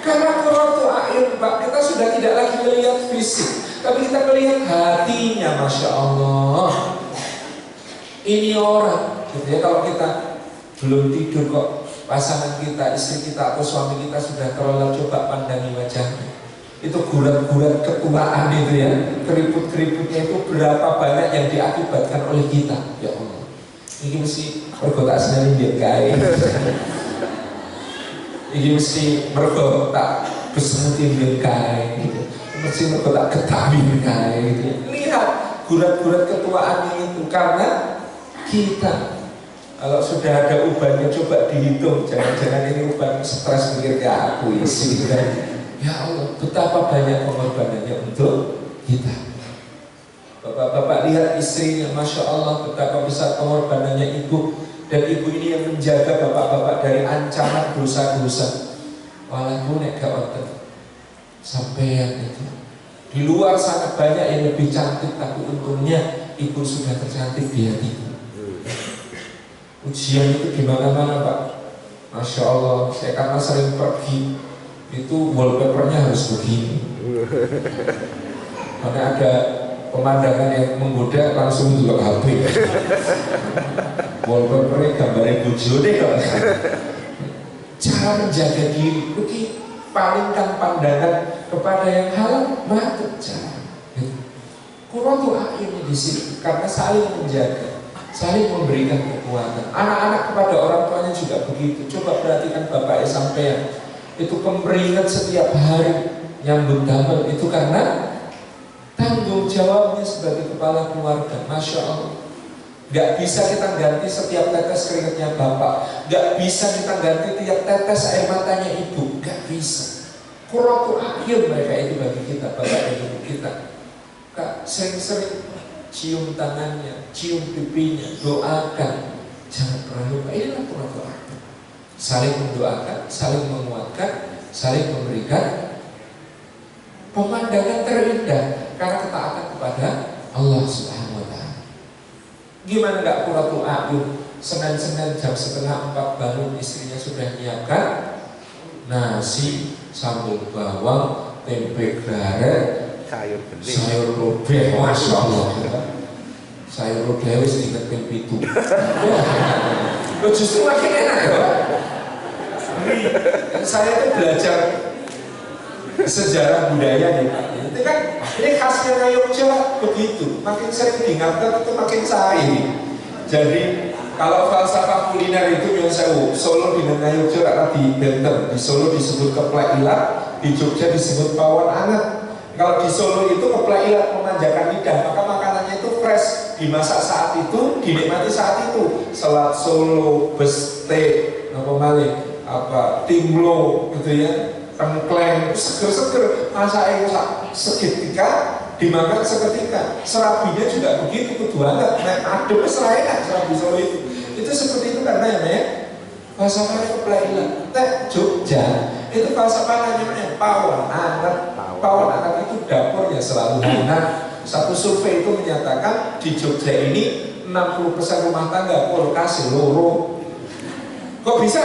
Karena waktu akhir, Pak, kita sudah tidak lagi melihat fisik, tapi kita melihat hatinya, Masya Allah. Ini orang, gitu ya, kalau kita belum tidur kok, pasangan kita, istri kita atau suami kita sudah terlelap, coba pandangi wajahnya. Itu gurat-gurat ketuaan itu ya, keriput-keriputnya itu berapa banyak yang diakibatkan oleh kita. Ya Allah, ini mesti pergotak senang dia kaya. Ini mesti pergotak besemutin dia kaya gitu. Mesti pergotak ketamin kaya gitu. Lihat gurat-gurat ketuaannya itu, karena kita kalau sudah ada ubannya coba dihitung, jangan-jangan ini uban stres mikir ke aku isi kan. Ya Allah, betapa banyak pengorbanannya untuk kita. Bapak-bapak lihat istrinya, Masya Allah, betapa besar pengorbanannya ibu. Dan ibu ini yang menjaga bapak-bapak dari ancaman dosa-dosa. Walaupun gak wonten sampean itu. Di luar sana banyak yang lebih cantik, tapi untungnya ibu sudah tercantik di hatiku. Ujian itu di mana-mana, Pak. Masya Allah, saya karena sering pergi, itu wallpapernya harus begini. Karena ada pemandangan yang menggoda, langsung juga HP. Wallpapernya gambarnya bojone kok. Cara menjaga diri, begini, palingkan pandangan kepada yang halal, maka jangan. Kurang tuh akhirnya di sini, karena saling menjaga, saling memberikan kekuatan. Anak-anak kepada orang tuanya juga begitu. Coba perhatikan bapaknya sampean, itu kemeringat setiap hari nyambut damel, itu karena tanggung jawabnya sebagai kepala keluarga. Masya Allah, gak bisa kita ganti setiap tetes keringatnya bapak, gak bisa kita ganti tiap tetes air matanya ibu, gak bisa. Qurratu a'yun mereka itu bagi kita, bapak dan ibu kita. Kak, sering-sering cium tangannya, cium pipinya, doakan, jangan pernah lupa. Inilah qurratu a'yun. Saling mendoakan, saling menguatkan, saling memberikan pemandangan terindah karena ketaatan kepada Allah Subhanahu wa Ta'ala. Gimana gak qurratu a'yun? Senin-senin jam 3:30 baru istrinya sudah menyiapkan nasi, sambal bawang, tempe garek, sayur lodeh, Masya Allah. Sayur lodeh wis diingetin pitu. Justru makin enak ya. Saya tuh belajar sejarah budaya nih Pak. Itu kan ini khasnya Yogyakarta begitu. Makin sering diingatkan itu makin sari. Jadi kalau falsafah kuliner itu yang sewu, Solo di Yogyakarta di Benten, di Solo disebut keplek ilat, di Jogja disebut pawon anget. Kalau di Solo itu keplek ilat memanjakan lidah, maka makanannya itu fresh, dimasak saat itu, dinikmati saat itu. Selat Solo, beste, timlo gitu ya, tengkleng, seger-seger, masaknya seketika, dimakan seketika. Serabinya juga begitu, kudu banget. Nah, adem seraya serabi Solo itu. Itu seperti itu karena namanya falsafahnya keplek ilat. Jogja itu falsafahnya namanya pawon anget. Pawon anget itu dapurnya selalu hangat. Satu survei itu menyatakan di Jogja ini 60% rumah tangga kulkas loro. Kok bisa?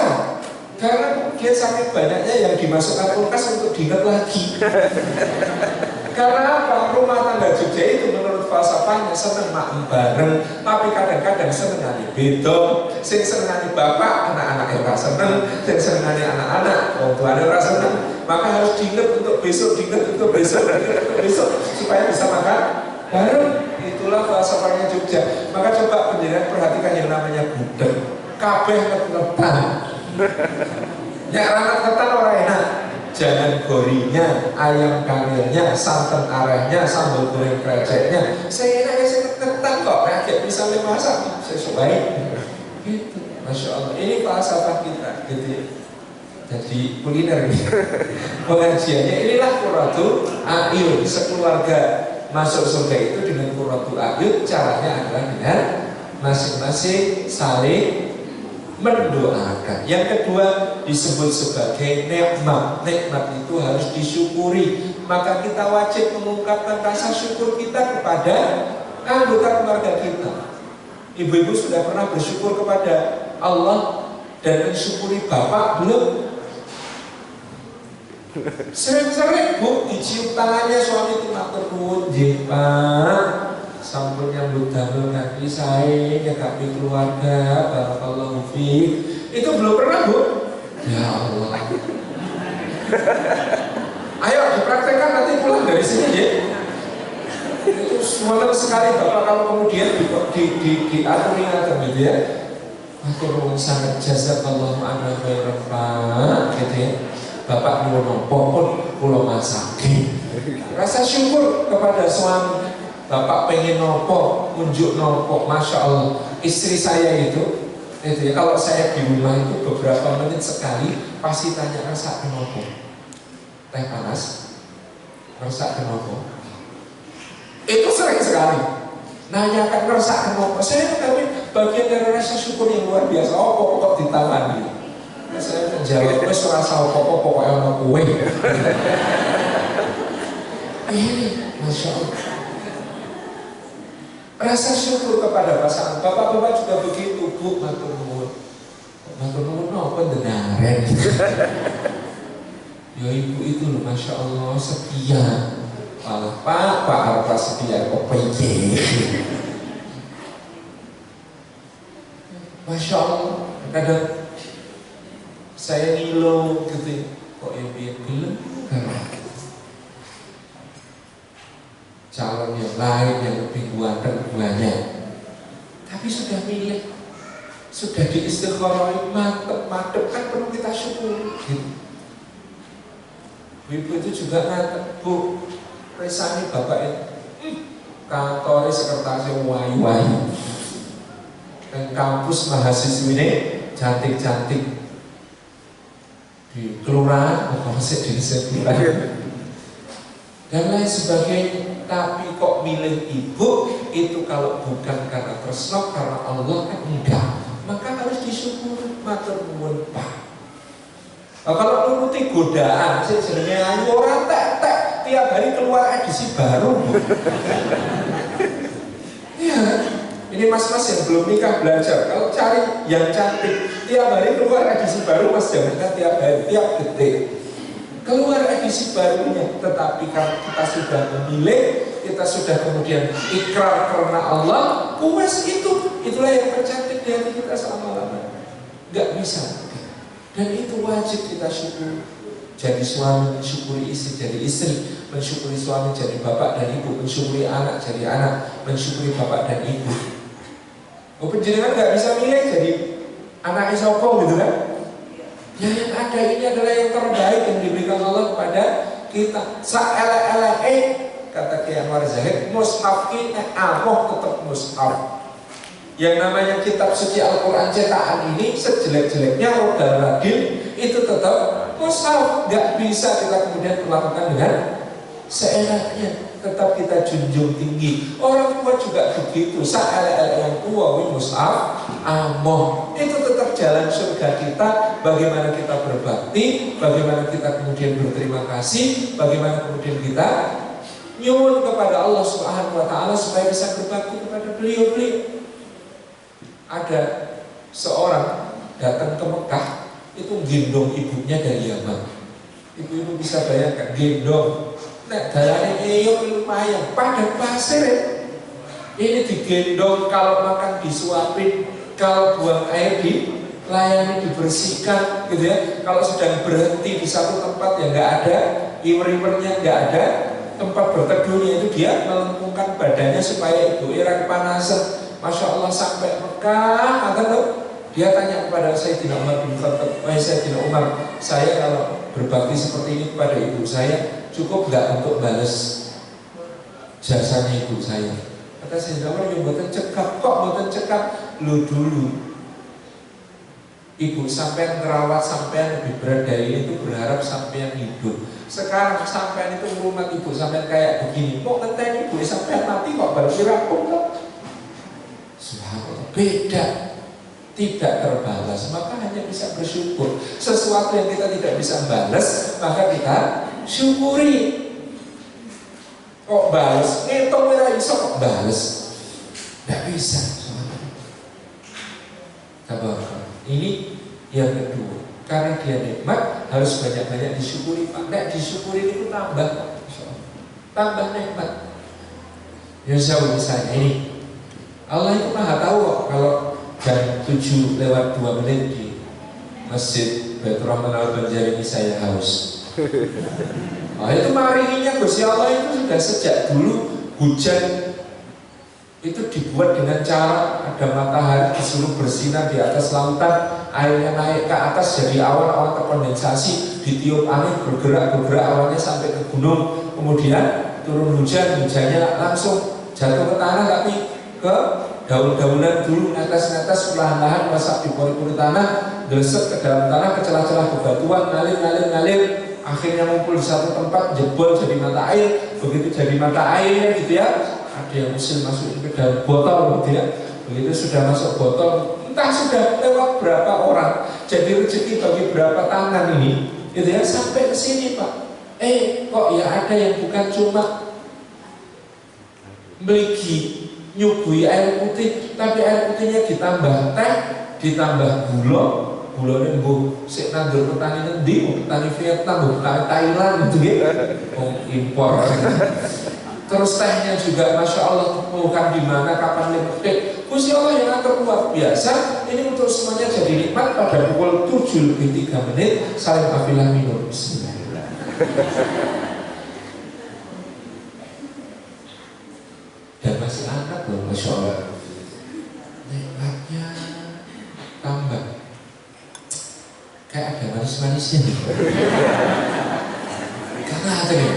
Karena dia sangat banyaknya yang dimasukkan kulkas untuk diingat lagi. Karena apa? Rumah tangga Jogja itu menurut falsafahnya seneng makan bareng, tapi kadang-kadang senengane beda. Sing senengane bapak, anak-anak yang seneng, sing senengane anak-anak, orang tuanya ora seneng. Maka harus diingat untuk besok, diingat untuk besok, supaya bisa makan bareng. Itulah falsafahnya Jogja. Maka coba penjenengan perhatikan yang namanya gudeg. Kabeh ngetan. Nek rangat ketan ora enak. Jangan gorinya, ayam karirnya, santan arahnya, sambal goreng kreceknya. Saya enaknya saya ketan kok, kayak bisa masak, saya cobain. Gitu, Masya Allah. Ini falsafah kita, gitu ya. jadi kuliner ini. Pengajiannya inilah qurratul a'yun. Sekeluarga masuk surga itu dengan qurratul a'yun. Caranya adalah dengan masing-masing saling mendoakan. Yang kedua disebut sebagai nikmat. Nikmat itu harus disyukuri. Maka kita wajib mengungkapkan rasa syukur kita kepada anggota keluarga kita. Ibu-ibu sudah pernah bersyukur kepada Allah dan mensyukuri bapak belum? Sering-sering Bu dicium tangannya suami itu matur nuwun nggih Pak, sampun nyambut damel kaki saya nyekapi keluarga barakallahu fiik. Itu belum pernah Bu? Ya Allah. Ayo dipraktekkan nanti pulang dari sini ya. Itu suara sekali Bapak kalau kemudian diatur ingatan gitu ya. Aku sangat jazakallahu anna khairan Pak gitu ya. Bapak nuwun napa pun kula masake. Rasa syukur kepada suami. Bapak pengen nopo, unjuk nopo, masya Allah. Istri saya itu ya, kalau saya di rumah itu beberapa menit sekali pasti tanya rasa nopo. Teh panas, rasa nopo. Itu sering sekali. Nanyakan rasa nopo. Saya kami bagian dari rasa syukur yang luar biasa. Oh kok ditawani. Saya menjawab, wes rasa apa-apa pokoknya ono kue. Ini, masya Allah. Rasa syukur kepada pasangan. Bapak-bapak juga begitu, Bu, matur nuwun. Matur nuwun apa denaren? Ya ibu itu loh, masya Allah setia. Pak harus setia kok piye? Masya Allah, kadang saya ngilu gitu, kok yang belum calon yang lain yang lebih banyak, tapi sudah milih, sudah diistikharoi mantep kan perlu kita syukur gitu. Ibu itu juga ngantek, Bu, resani bapak itu kantornya sekretarisnya wayu-wayu dan kampus mahasiswa ini cantik-cantik di kelurahan, masih di kelurahan dan lain sebagainya. Tapi kok milih ibu itu kalau bukan karena tresno, karena Allah kan enggak, maka harus disyukuri. Matur nuwun Pak. Kalau nuruti godaan, sebenarnya ayu orang tek tiap hari keluar edisi baru. Iya. Ini mas-mas yang belum nikah belajar, kalau cari yang cantik, tiap hari keluar edisi baru, mas jangan tiap hari, tiap detik keluar edisi barunya. Tetapi kalau kita sudah memilih, kita sudah kemudian ikrar karena Allah, puas itulah yang tercantik di hati kita selama-lamanya. Gak bisa. Dan itu wajib kita syukur. Jadi suami mensyukuri istri jadi istri, mensyukuri suami jadi bapak dan ibu, mensyukuri anak jadi anak, mensyukuri bapak dan ibu. Penjenengan nggak bisa milih jadi anak isoko gitu kan? Ya yang ada ini adalah yang terbaik yang diberikan Allah kepada kita. Sa'ele-ele kata Kiai Anwar Zahid, mushaf ini Allah tetap mushaf. Yang namanya kitab suci Al-Quran cetakan ini sejelek-jeleknya roda radil itu tetap mushaf. Nggak bisa kita kemudian melakukan dengan seenaknya. Tetap kita junjung tinggi. Orang tua juga begitu. Sa'ele-ele yang tua wi mushaf amoh. Itu tetap jalan surga kita. Bagaimana kita berbakti, bagaimana kita kemudian berterima kasih, bagaimana kemudian kita nyuwun kepada Allah Subhanahu wa taala supaya bisa berbakti kepada beliau-beliau. Ada seorang datang ke Mekah, itu gendong ibunya dari Yaman. Ibu-ibu bisa bayangkan gendong. Nek dalane lumayan, padat pasir ya. Ini digendong, kalau makan disuapin, kalau buang air dilayani, dibersihkan gitu ya. Kalau sedang berhenti di satu tempat yang nggak ada iwer-iwernya, nggak ada tempat berteduhnya, itu dia melengkungkan badannya supaya ibu era kepanasan. Masya Allah sampai Mekah, dia tanya kepada Sayyidina Umar bin Khattab, Sayyidina Umar, saya kalau berbakti seperti ini kepada ibu saya, cukup nggak untuk balas jasanya ibu saya? Kata Sayyidina Umar, yang buatan cekap, kok buatan cekap? Lu dulu Ibu sampean ngerawat sampean lebih berat dari itu, berharap sampean hidup. Sekarang sampean itu rumah ibu sampean kayak begini, kok ngenteni ibu sampean mati kok baru dirapung kok. Subhanallah, beda. Tidak terbalas, maka hanya bisa bersyukur. Sesuatu yang kita tidak bisa balas, maka kita syukuri. Kok balas? Ngitung ora iso kok balas. Tidak bisa. Ini yang kedua. Karena dia nikmat harus banyak-banyak disyukuri. Pak, nggak disyukuri itu tambah, tambah nikmat. Ya jauh misalnya ini, Allah itu maha tahu kok kalau jam 7 lewat 2 menit di Masjid Baitur Rahman Al-Banjarini saya haus. Nah, itu maringinya Gusti Allah itu sudah sejak dulu hujan itu dibuat dengan cara ada matahari disuruh bersinar di atas lautan, airnya naik ke atas jadi awan-awan terkondensasi, ditiup angin bergerak awannya sampai ke gunung, kemudian turun hujan, hujannya langsung jatuh ke tanah tapi ke daun-daunan dulu netes-netes perlahan-lahan masak di pori-pori tanah, geleset ke dalam tanah, ke celah-celah bebatuan, ngalir, akhirnya ngumpul di satu tempat, jebol jadi mata air. Begitu jadi mata air gitu ya, ada yang usil masukin ke dalam botol gitu ya. Begitu sudah masuk botol, entah sudah lewat berapa orang, jadi rezeki bagi berapa tangan ini gitu ya, sampai ke sini Pak. Kok ya ada yang bukan cuma meligi nyubui air putih, tapi air putihnya ditambah teh, ditambah gulanya mbuh sik nandur petani endi, petani Vietnam, petani Thailand gitu ya, impor. Terus tehnya juga Masya Allah bukan di mana kapan dipetik. Gusti Allah yang atur luar biasa. Ini untuk semuanya jadi nikmat pada pukul 7:03 saling afilah minum. Bismillah. Dan masih anak loh, Masya Allah. Nikmatnya tambah. Kayak ada manis-manisnya nih. Karena ada nih.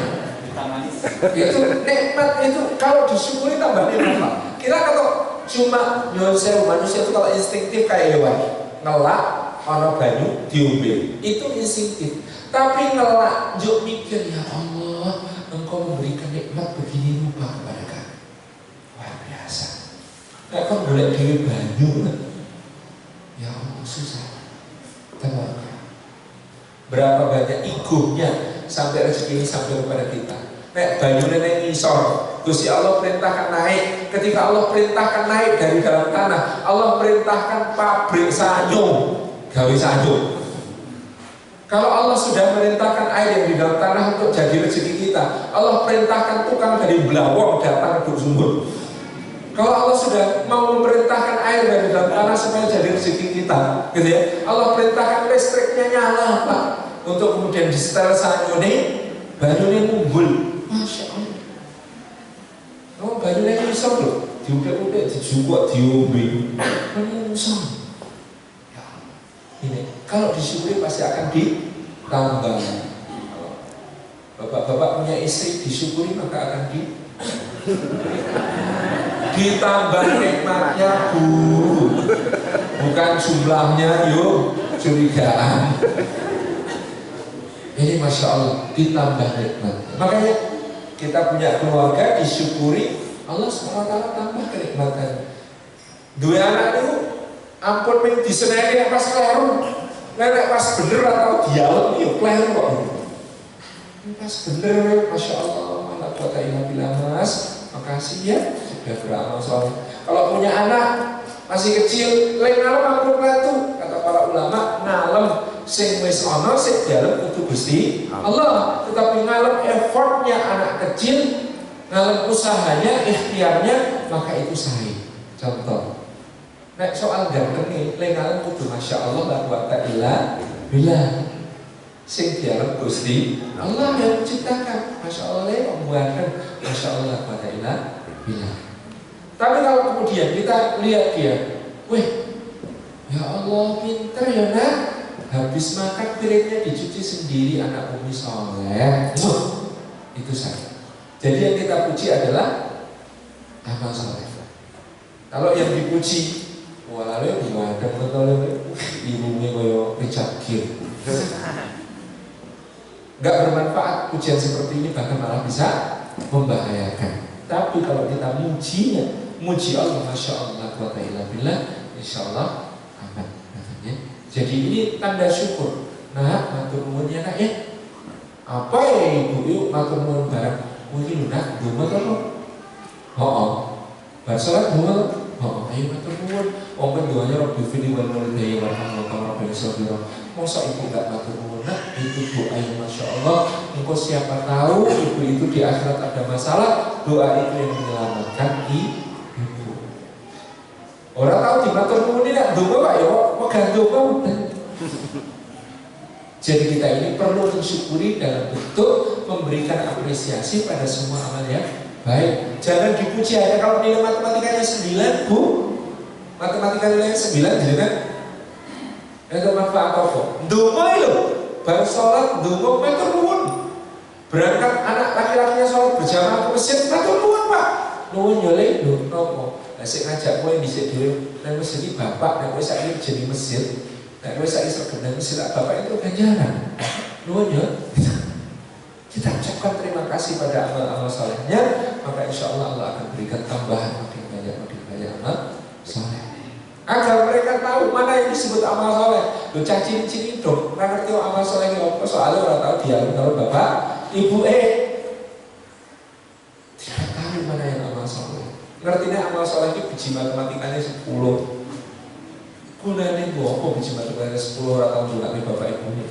Itu nikmat itu kalau disyukuri tambah nikmat. Kira kalau cuma nyusul manusia itu kalau instinktif kayak hewan, ngelak, ono banyu, diombe, itu instinktif. Tapi ngelak, juk mikir ya Allah, Engkau memberikan nikmat begini rupa kepada kami. Luar biasa. Kayak kau boleh dewi banyu, ya Allah susah. Teman. Berapa banyak egonya sampai rezeki ini sampai kepada kita. Nek banyu nenek ngisor, Gusti Allah perintahkan naik. Ketika Allah perintahkan naik dari dalam tanah, Allah perintahkan pabrik sanyo, gawe sanyo. Kalau Allah sudah merintahkan air yang di dalam tanah untuk jadi rezeki kita, Allah perintahkan tukang dari Blawong datang ke sumur. Kalau Allah sudah mau memerintahkan air dari dalam tanah supaya jadi rezeki kita, gitu ya, Allah perintahkan listriknya nyala Pak, untuk kemudian di setel sanyone, banyune ngumbul. Masya Allah. Oh, banyune iso lho, diudak-udak, dijukuk, diombe. Iso. Ya. Ini kalau disyukuri pasti akan ditambah. Bapak-bapak punya istri disyukuri maka akan ditambah nikmatnya Bu, bukan jumlahnya yuk curigaan. Ini Masya Allah ditambah nikmat. Makanya kita punya keluarga disyukuri, Allah SWT tambah kenikmatan. Dua anak itu ampun ping diseneni pas kleru, nek pas bener atau dialog yuk kleru kok. Pas bener Masya Allah, la quwata illa billah Mas. Makasih ya sudah beramal soleh. Kalau punya anak masih kecil, lek ngalem ampun klatu, kata para ulama, ngalem sing wis ana sing dalem kudu Gusti Allah. Tetapi ngalem effortnya anak kecil, ngalem usahanya, ikhtiarnya, maka itu sahih. Contoh, nek soal ganteng lek ngalem kudu Masya Allah la quwata illa billah. Sing dialem Gusti Allah yang menciptakan. Masya Allah membuatkan, Masya Allah la quwata illa billah. Tapi kalau kemudian kita lihat dia, weh, ya Allah pinter ya nak, habis makan piringnya dicuci sendiri anak umi soleh. Itu saja. Jadi yang kita puji adalah amal soleh. Kalau yang dipuji Walale dimadang betul ilmunya koyo Richard Gere. Nggak bermanfaat ujian seperti ini, bahkan malah bisa membahayakan. Tapi kalau kita muji Allah, masya Allah, wa ta'ala billah, insya Allah aman. Jadi ini tanda syukur. Nah, matur nuwun ya nak ya. Apa ya ibu yuk matur nuwun barang. Mungkin nak duma to. Bar salat duma. Ayo matur nuwun. Wong doanya Rabbi fili wal walidayya warhamhuma kama rabbayani shaghira. Masa ibu enggak matur nuwun nak? Itu doa yang masya Allah. Engkau siapa tahu ibu itu di akhirat ada masalah, doa itu yang menyelamatkan ibu. Orang tahu di matur nuwun ini nak duma Pak ya, kok gantung. Jadi kita ini perlu mensyukuri dalam bentuk memberikan apresiasi pada semua amal yang baik. Jangan dipuji hanya kalau nilai matematikanya 9 Bu. Matematika nilainya 9 jadi kan itu manfaat apa? Ndonga lho. Bar salat ndonga matur nuwun. Berangkat anak laki-lakinya salat berjamaah ke masjid matur nuwun Pak. Nuwun yo le lho napa? Lah sik ngajak kowe dhisik dhewe nang masjid iki bapak nek kowe saiki jadi masjid. Nah, kalau saya sekedar silat bapak itu ganjaran. Nuwun ya. Kita ucapkan terima kasih pada amal-amal salehnya, maka insya Allah Allah akan berikan tambahan makin banyak amal saleh. Agar mereka tahu mana yang disebut amal saleh. Lo cacing-cacing dong, nggak ngerti amal saleh ini apa, soalnya orang tahu dia kalau bapak, ibu tidak tahu mana yang amal saleh. Ngertinya amal saleh itu biji matematikanya 10. Gunanya gua apa bisa matematika 10 orang tahun juga nih bapak ibunya.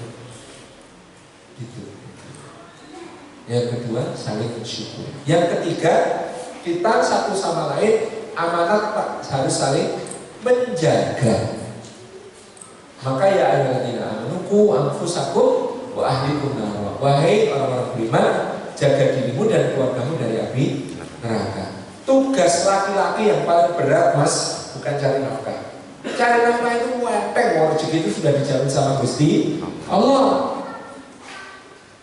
Gitu. Yang kedua saling bersyukur. Yang ketiga kita satu sama lain amanat harus saling menjaga. Maka ya ayyuhalladzina amanu qu anfusakum wa ahlikum nar. Wahai orang-orang beriman, jaga dirimu dan keluargamu dari api neraka. Tugas laki-laki yang paling berat Mas bukan cari nafkah. Cari nafkah itu enteng, rezeki itu sudah dijamin sama Gusti Allah.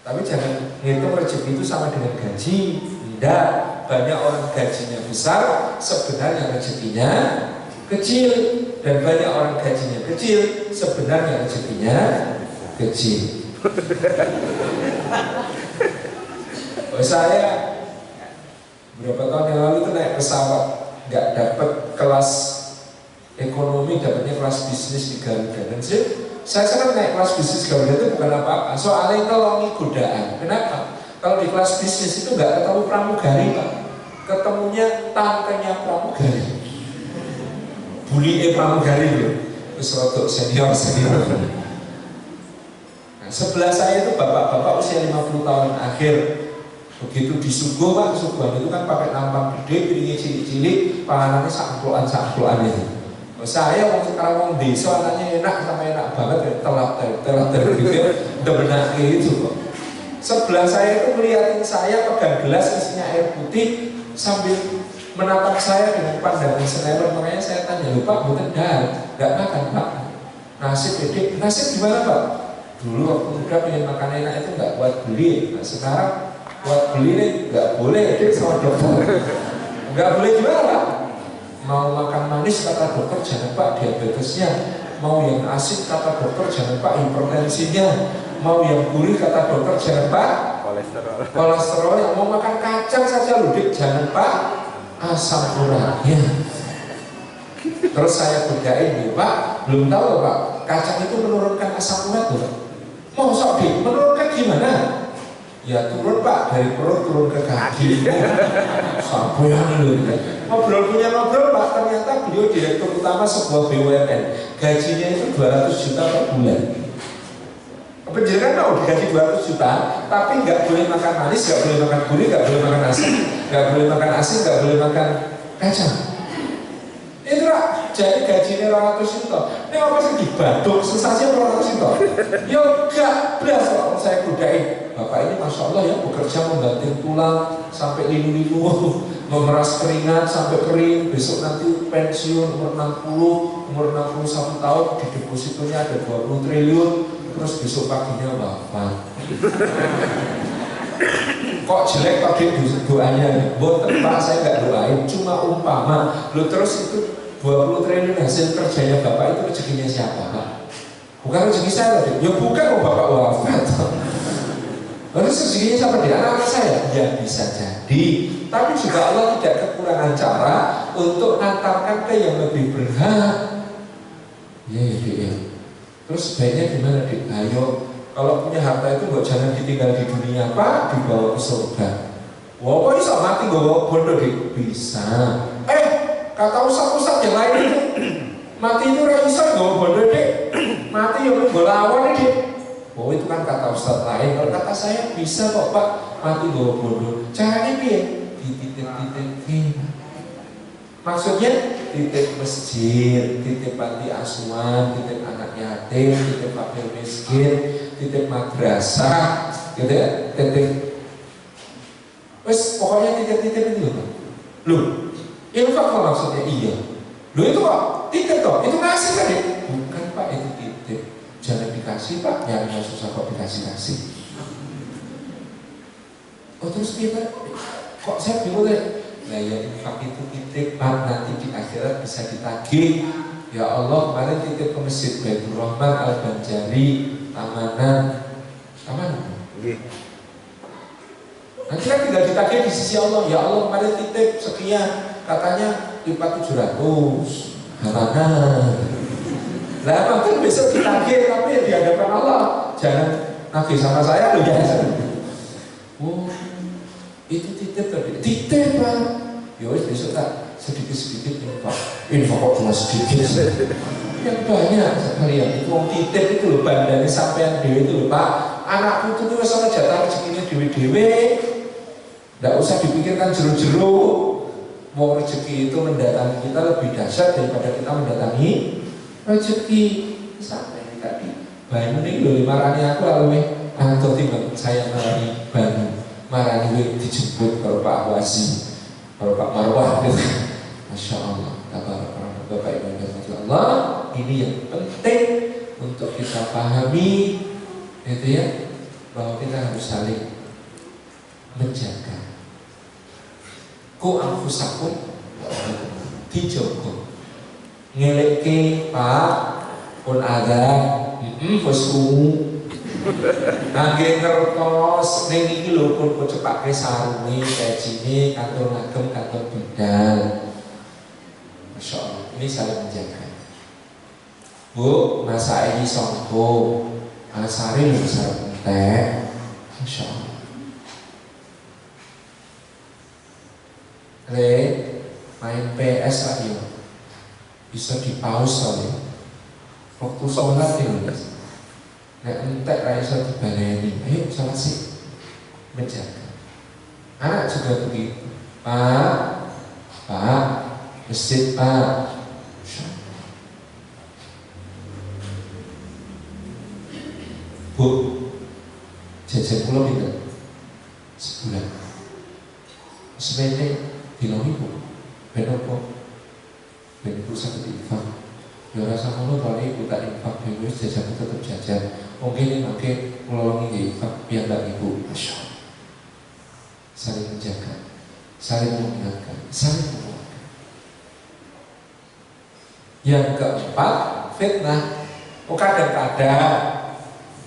Tapi jangan ngitung rezeki itu sama dengan gaji. Tidak, banyak orang gajinya besar, sebenarnya rezekinya kecil. Dan banyak orang gajinya kecil, sebenarnya rezekinya kecil. Saya berapa tahun yang lalu itu naik pesawat, nggak dapat kelas ekonomi, dapatnya kelas bisnis di Garuda. Dan saya sangat naik kelas bisnis Garuda itu bukan apa-apa, soalnya tolongi godaan. Kenapa? Kalau di kelas bisnis itu nggak ketemu pramugari Pak, ketemunya tantenya pramugari, bully pramugari loh, terus untuk senior. Nah, sebelah saya itu bapak-bapak usia 50 tahun akhir. Begitu disuguh Pak, suguhan itu kan pakai nampang gede, piringnya cilik-cilik, panganannya sakploan itu. Saya mau sekarang mau desa anaknya enak sama enak banget, telat gitu, udah benar gitu kok. Sebelah saya itu melihatin saya pegang gelas isinya air putih sambil menatap saya dengan pandangan senewan. Makanya saya tanya, lupa bukan nggak makan Pak. Nasib gede, nasib gimana Pak? Dulu waktu muda pengen makan enak itu nggak buat beli, nah sekarang buat beli nih nggak boleh, itu sama dokter. Nggak boleh gimana Pak? Mau makan manis kata dokter jangan Pak diabetesnya. Mau yang asin kata dokter jangan Pak hipertensinya. Mau yang gurih kata dokter jangan Pak kolesterol. Yang mau makan kacang saja loh Dik, jangan Pak asam uratnya. Terus saya bedain nih Pak, belum tahu loh Pak, kacang itu menurunkan asam urat loh. Mau sok Dik, menurunkan gimana? Ya turun Pak, dari perut turun ke kaki. Sampai loh. Ngobrol Pak, ternyata beliau direktur utama sebuah BUMN. Gajinya itu 200 juta per bulan. Penjagaan tahu digaji 200 juta, tapi nggak boleh makan manis, nggak boleh makan gurih, nggak boleh makan asin, nggak boleh makan asin, nggak boleh makan kacang. Itu lah, jadi gajinya 200 juta. Ini apa sih dibaduk, sensasi 200 juta? Ya enggak, belas kalau saya godain. Bapak ini Masya Allah ya, bekerja membanting tulang sampai lilu-lilu, memeras keringat sampai kering. Besok nanti pensiun umur 61 tahun, di depositonya ada 20 triliun. Terus besok paginya wafat. Kok jelek tadi doanya? Boten Pak, saya nggak doain, cuma umpama. Lo terus itu 20 triliun hasil kerjanya Bapak itu rezekinya siapa, Pak? Bukan rezeki saya tadi. Ya bukan, mau Bapak wafat. Harus rezekinya siapa? Di anak-anak saya? Ya bisa jadi. Tapi juga Allah tidak kekurangan cara untuk nantarkan ke yang lebih berhak. Ya. Terus sebaiknya gimana, Dik? Ayo, kalau punya harta itu jangan ditinggal di dunia, Pak, dibawa ke surga. Wah, kok bisa mati bawa bondo, Dik? Bisa. Kata usap-usap yang lain itu mati itu bisa bawa bondo, Dik. Mati yang ngelawan, Dik. Oh, itu kan kata ustaz lain. Kalau kata saya bisa kok, Pak, mati bawa bondo. Caranya piye? Dititip-titip. Maksudnya titip masjid, titip panti asuhan, titip anak yatim, titip fakir miskin, titip madrasah, gitu ya, titip. Wes pokoknya titip-titip itu loh. Infak kok maksudnya iya. Loh itu kok titip toh, itu ngasih kan ya? Bukan, Pak, itu titip. Jangan dikasih, Pak, nyarinya susah kok dikasih-kasih. Oh terus kita kok saya bingung ya? Nah ya infak itu titip, Pak, nanti di akhirat bisa ditagih. Ya Allah, kemarin titip ke Masjid Baitur Rahman Al-Banjari, Tamanan. Nanti kan tinggal ditagih di sisi Allah. Ya Allah, kemarin titip sekian, katanya lipat 700. Tamanan. Lah mungkin besok ditagih, tapi ya di hadapan Allah. Jangan nagih sama saya loh, jangan. Oh, itu titip tadi. Titip, Pak. Ya wis besok tak sedikit-sedikit infak kok cuma sedikit. Yang banyak sekalian itu wong titip itu loh, bandane sampean dhewe itu loh, Pak. Anak putu itu wis ana jatah rezekinya dhewe-dhewe. Ndak usah dipikirkan jero-jero. Mau rezeki itu mendatangi kita lebih dahsyat daripada kita mendatangi rezeki. Sampai tadi Banyu nih lho marani aku lalu atau timbang saya marani Banyu, marani dijemput kalau Pak Wasi, kalau Pak Marwah gitu. Masya Allah, Bapak Ibu dan Allah, ini yang penting untuk kita pahami, itu ya, bahwa kita harus saling menjaga. Ku anfusakum dijogo, ngeleke Pak pun ada, pesu, nangge ngertos, ning iki lho pun kecepake sarunge, pecine, kantong ngagem, kantong bedal. Masya Allah, ini saling menjaga. Bu, masak ini songko, asari lu besar entek. Masya Allah. Main PS lagi, bisa di pause soalnya. Waktu sholat ya guys, nek entek raisa dibaleni, ayo sholat sih, menjaga. Anak juga begitu, Pak, masjid Pak. Bu, jajan pulau tidak sebulan, sebenarnya bilang ibu, benar kok, benar ibu sakit infak. Ya rasa ngono kalau ibu tak infak, ibu jajan tetap jajan. Mungkin ini makin melolongi di infak biar tak ibu. Masya Allah. Saling menjaga, saling mengingatkan, saling menguatkan. Yang keempat, fitnah. Oh kadang-kadang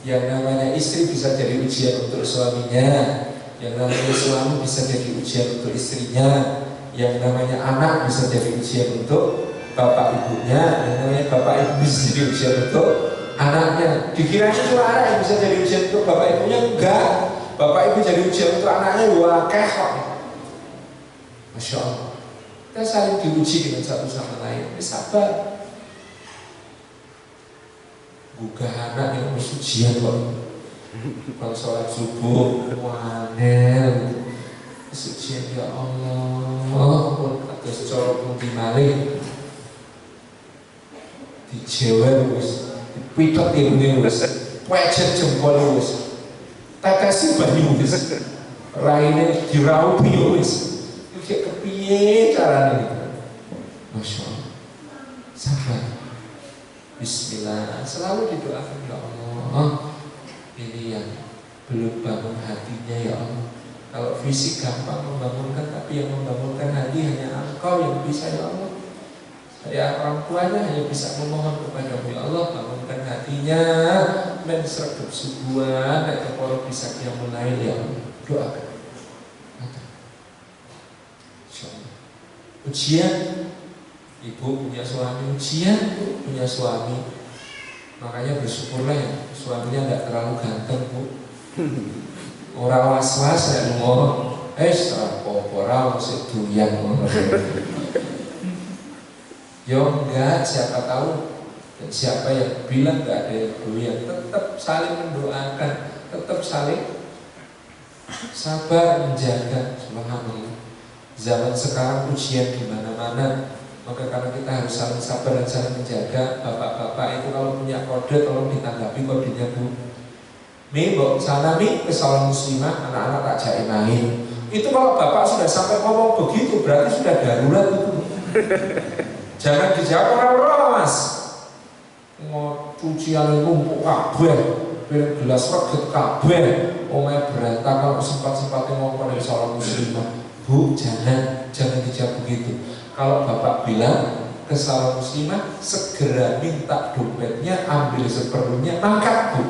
yang namanya istri bisa jadi ujian untuk suaminya, yang namanya suami bisa jadi ujian untuk istrinya, yang namanya anak bisa jadi ujian untuk bapak ibunya, yang namanya bapak ibu bisa jadi ujian untuk anaknya. Dikira cuma anak yang bisa jadi ujian untuk bapak ibunya, enggak. Bapak ibu jadi ujian untuk anaknya, wah kehok. Masya Allah. Kita saling diuji dengan satu sama lain. Sabar. Gugah anak yang harus ujian kok. Kalau sholat subuh, wanel. Ujian ya Allah. Pun ada secara pun dimalik. Dijewer wis, dipitot ilmu wis, wajah jempol wis, takasi banyu wis, raine diraupi wis, iki kepiye carane? Masya Allah, sabar. Bismillah, selalu didoakan ya Allah. Ini yang belum bangun hatinya ya Allah. Kalau fisik gampang membangunkan, tapi yang membangunkan hati hanya Engkau yang bisa ya Allah. Ya orang tuanya hanya bisa memohon kepada Ya Allah, bangunkan hatinya, mensregep subuhan, nek kepala bisa qiyamul lail ya doakan. Insyaallah. Ujian, ibu punya suami, ujian punya suami, makanya bersyukurlah ya suaminya tidak terlalu ganteng bu. Orang was-was ya ngomong, serapopora masih doyan ngomong. Ya enggak, siapa tahu dan siapa yang bilang enggak ada yang doyan, tetap saling mendoakan, tetap saling sabar menjaga. Subhanallah. Zaman sekarang ujian di mana-mana, maka karena kita harus saling sabar dan saling menjaga. Bapak-bapak itu kalau punya kode tolong ditanggapi kodenya bu. Mi, mbok sana mi kesalahan muslimah, anak-anak tak jahit main. Itu kalau bapak sudah sampai ngomong begitu berarti sudah darurat itu. Jangan dijawab orang-orang mas. Mau cucian numpuk kabeh, gelas reget kabeh, omae berantakan sempat-sempatnya ngomong dari salah muslimah. Bu, jangan dijawab begitu. Kalau bapak bilang kesalahan muslimah, segera minta dompetnya, ambil seperlunya, angkat bu.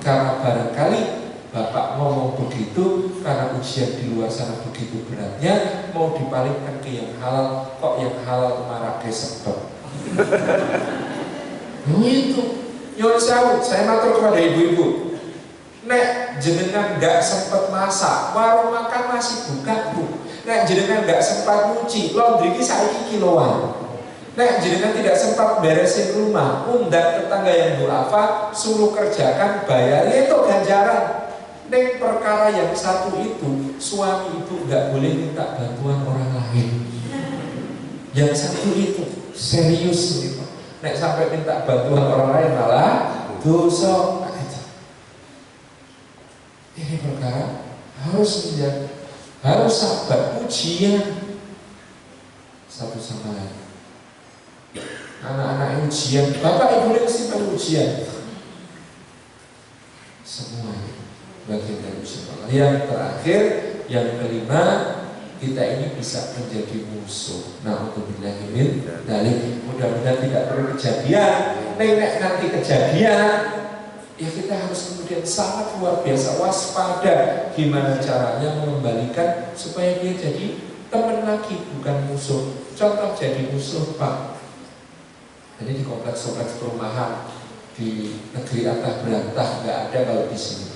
Karena barangkali bapak ngomong begitu karena ujian di luar sana begitu beratnya, mau dipalingkan ke yang halal, kok yang halal marak sebab. Itu nyuwun sewu, saya matur kepada ibu-ibu. Nek jenengan nggak sempat masak, warung makan masih buka bu. Nek jenengan nggak sempat nyuci, laundry ki saiki kiloan. Nek jenengan tidak sempat beresin rumah, undang tetangga yang duafa, suruh kerjakan, bayar, itu ganjaran. Neng perkara yang satu itu, suami itu nggak boleh minta bantuan orang lain. Yang satu itu serius gitu. Nek sampai minta bantuan orang lain malah dosa. Ini perkara harus menjaga, harus sabar, ujian satu sama lain. Anak-anak ujian, bapak ibu mesti ujian. Semuanya bagian dari ujian. Yang terakhir, yang kelima, kita ini bisa menjadi musuh. Nah, untuk billahi dari mudah-mudahan tidak perlu kejadian. Nenek nanti kejadian, ya kita harus kemudian sangat luar biasa waspada. Gimana caranya mengembalikan supaya dia jadi teman lagi, bukan musuh. Contoh jadi musuh pak. Jadi di kompleks-kompleks perumahan di negeri Antah Berantah nggak ada kalau di sini.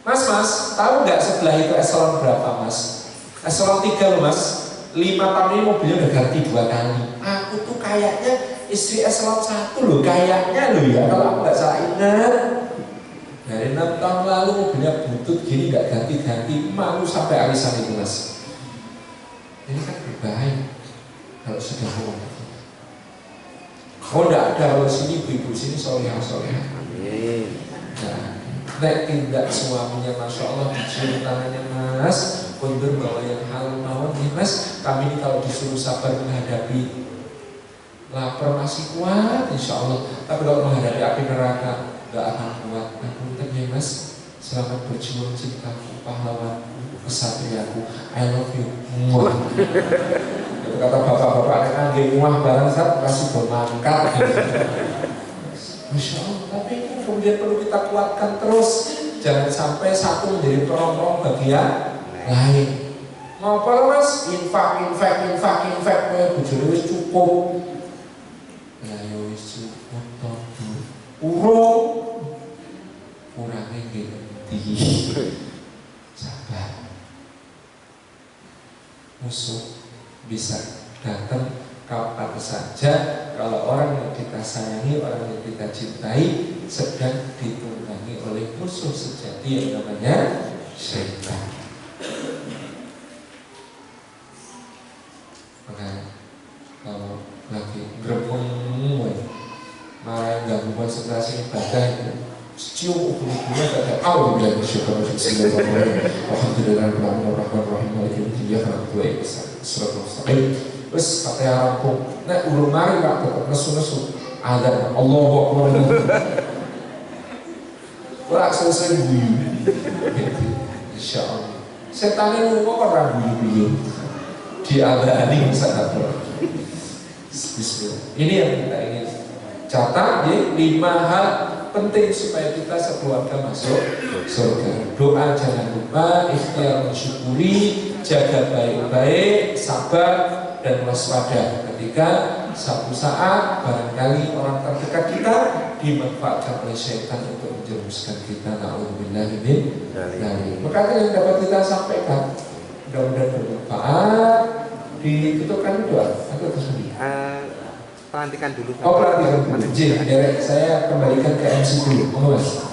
Mas, tahu nggak sebelah itu eselon berapa mas? Eselon 3 loh mas. 5 tahun ini mobilnya udah ganti 2 kali. Aku tuh kayaknya istri eselon 1 loh, kayaknya loh ya. Kalau aku nggak salah ingat, dari 6 tahun lalu mobilnya butut gini nggak ganti-ganti, malu sampai arisan itu mas. Ini kan berbahaya kalau sudah ngomong. Oh enggak ada, kalau sini ibu-ibu sini solehah. Amin. Nah, nek tindak suaminya masya Allah dicium tangannya mas, mundur bawa yang halal mawon nih mas. Kami ini kalau disuruh sabar menghadapi lapar masih kuat insya Allah, tapi kalau menghadapi api neraka nggak akan kuat. Aku ya mas, selamat berjuang cintaku, pahlawanku, kesatriaku, I love you. Kata bapak-bapak yang angge muah barang saat kasih bermangkat gitu. Masya Allah, tapi itu kemudian perlu kita kuatkan terus. Jangan sampai satu menjadi perong-perong bagian lain. Mau apa mas? Infak, bujur wis cukup. Lah ya wis cukup toh. Kurangnya gitu. Sabar. Musuh bisa datang kapan saja kalau orang yang kita sayangi, orang yang kita cintai sedang ditunggangi oleh musuh sejati yang namanya syaitan. Maka kalau lagi gremeng marah ganggu konsentrasi ibadah itu cium ubun-ubunnya kata Allah bilang syukur bismillahirrahmanirrahim alhamdulillahirrahmanirrahim maliki yaumiddin surat mustaqim. Wes katanya rampung. Nek urung mari Pak tetep nesu-nesu. Azan Allahu Akbar. Ora selesai guyu. Insyaallah. Setan lunga kok ora guyu-guyu. Diadani sangat. Bismillah. Ini yang kita ingin catat, ya, 5 hal penting supaya kita sekeluarga masuk surga. Doa jangan lupa, ikhtiar mensyukuri, jaga baik-baik, sabar dan waspada ketika satu saat barangkali orang terdekat kita dimanfaatkan oleh syaitan untuk menjerumuskan kita. Na'udzubillah min dzalik. Maka yang dapat kita sampaikan mudah-mudahan bermanfaat. Ditutupkan doa atau tersendiri? Pelantikan dulu. Oh, pelantikan dulu. Jadi, saya kembalikan ke MC dulu. Mas.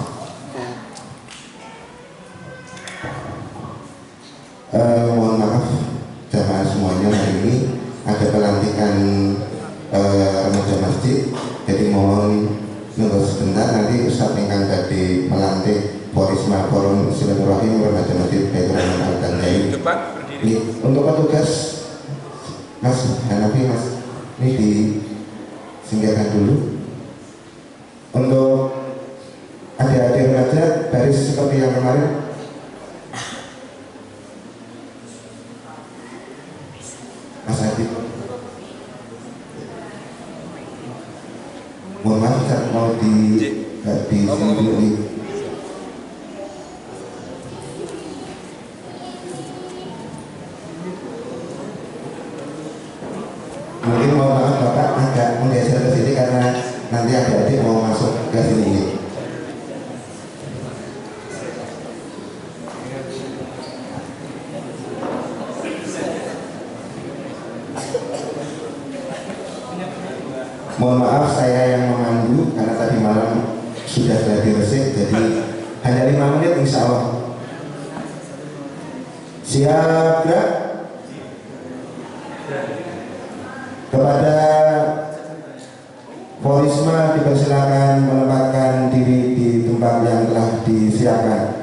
Mohon maaf jamaah semuanya, hari ini ada pelantikan remaja masjid. Jadi mohon nunggu sebentar, nanti Ustaz ingkang tadi melantik Porisma Forum Silaturahim Remaja Masjid Baitur Rahman Al-Tanjai. Untuk petugas Mas Hanafi, Mas, ini disingkirkan dulu. Untuk adik-adik remaja baris seperti yang kemarin. Mas Adit, mohon maaf, mau di mungkin mohon maaf Bapak agak menggeser ke sini karena nanti adik-adik mau masuk ke sini. Mohon maaf saya yang memandu karena tadi malam sudah gladi resik, jadi hanya 5 menit insya Allah. Siap gerak? Kepada Porisma dipersilakan menempatkan diri di tempat yang telah disiapkan.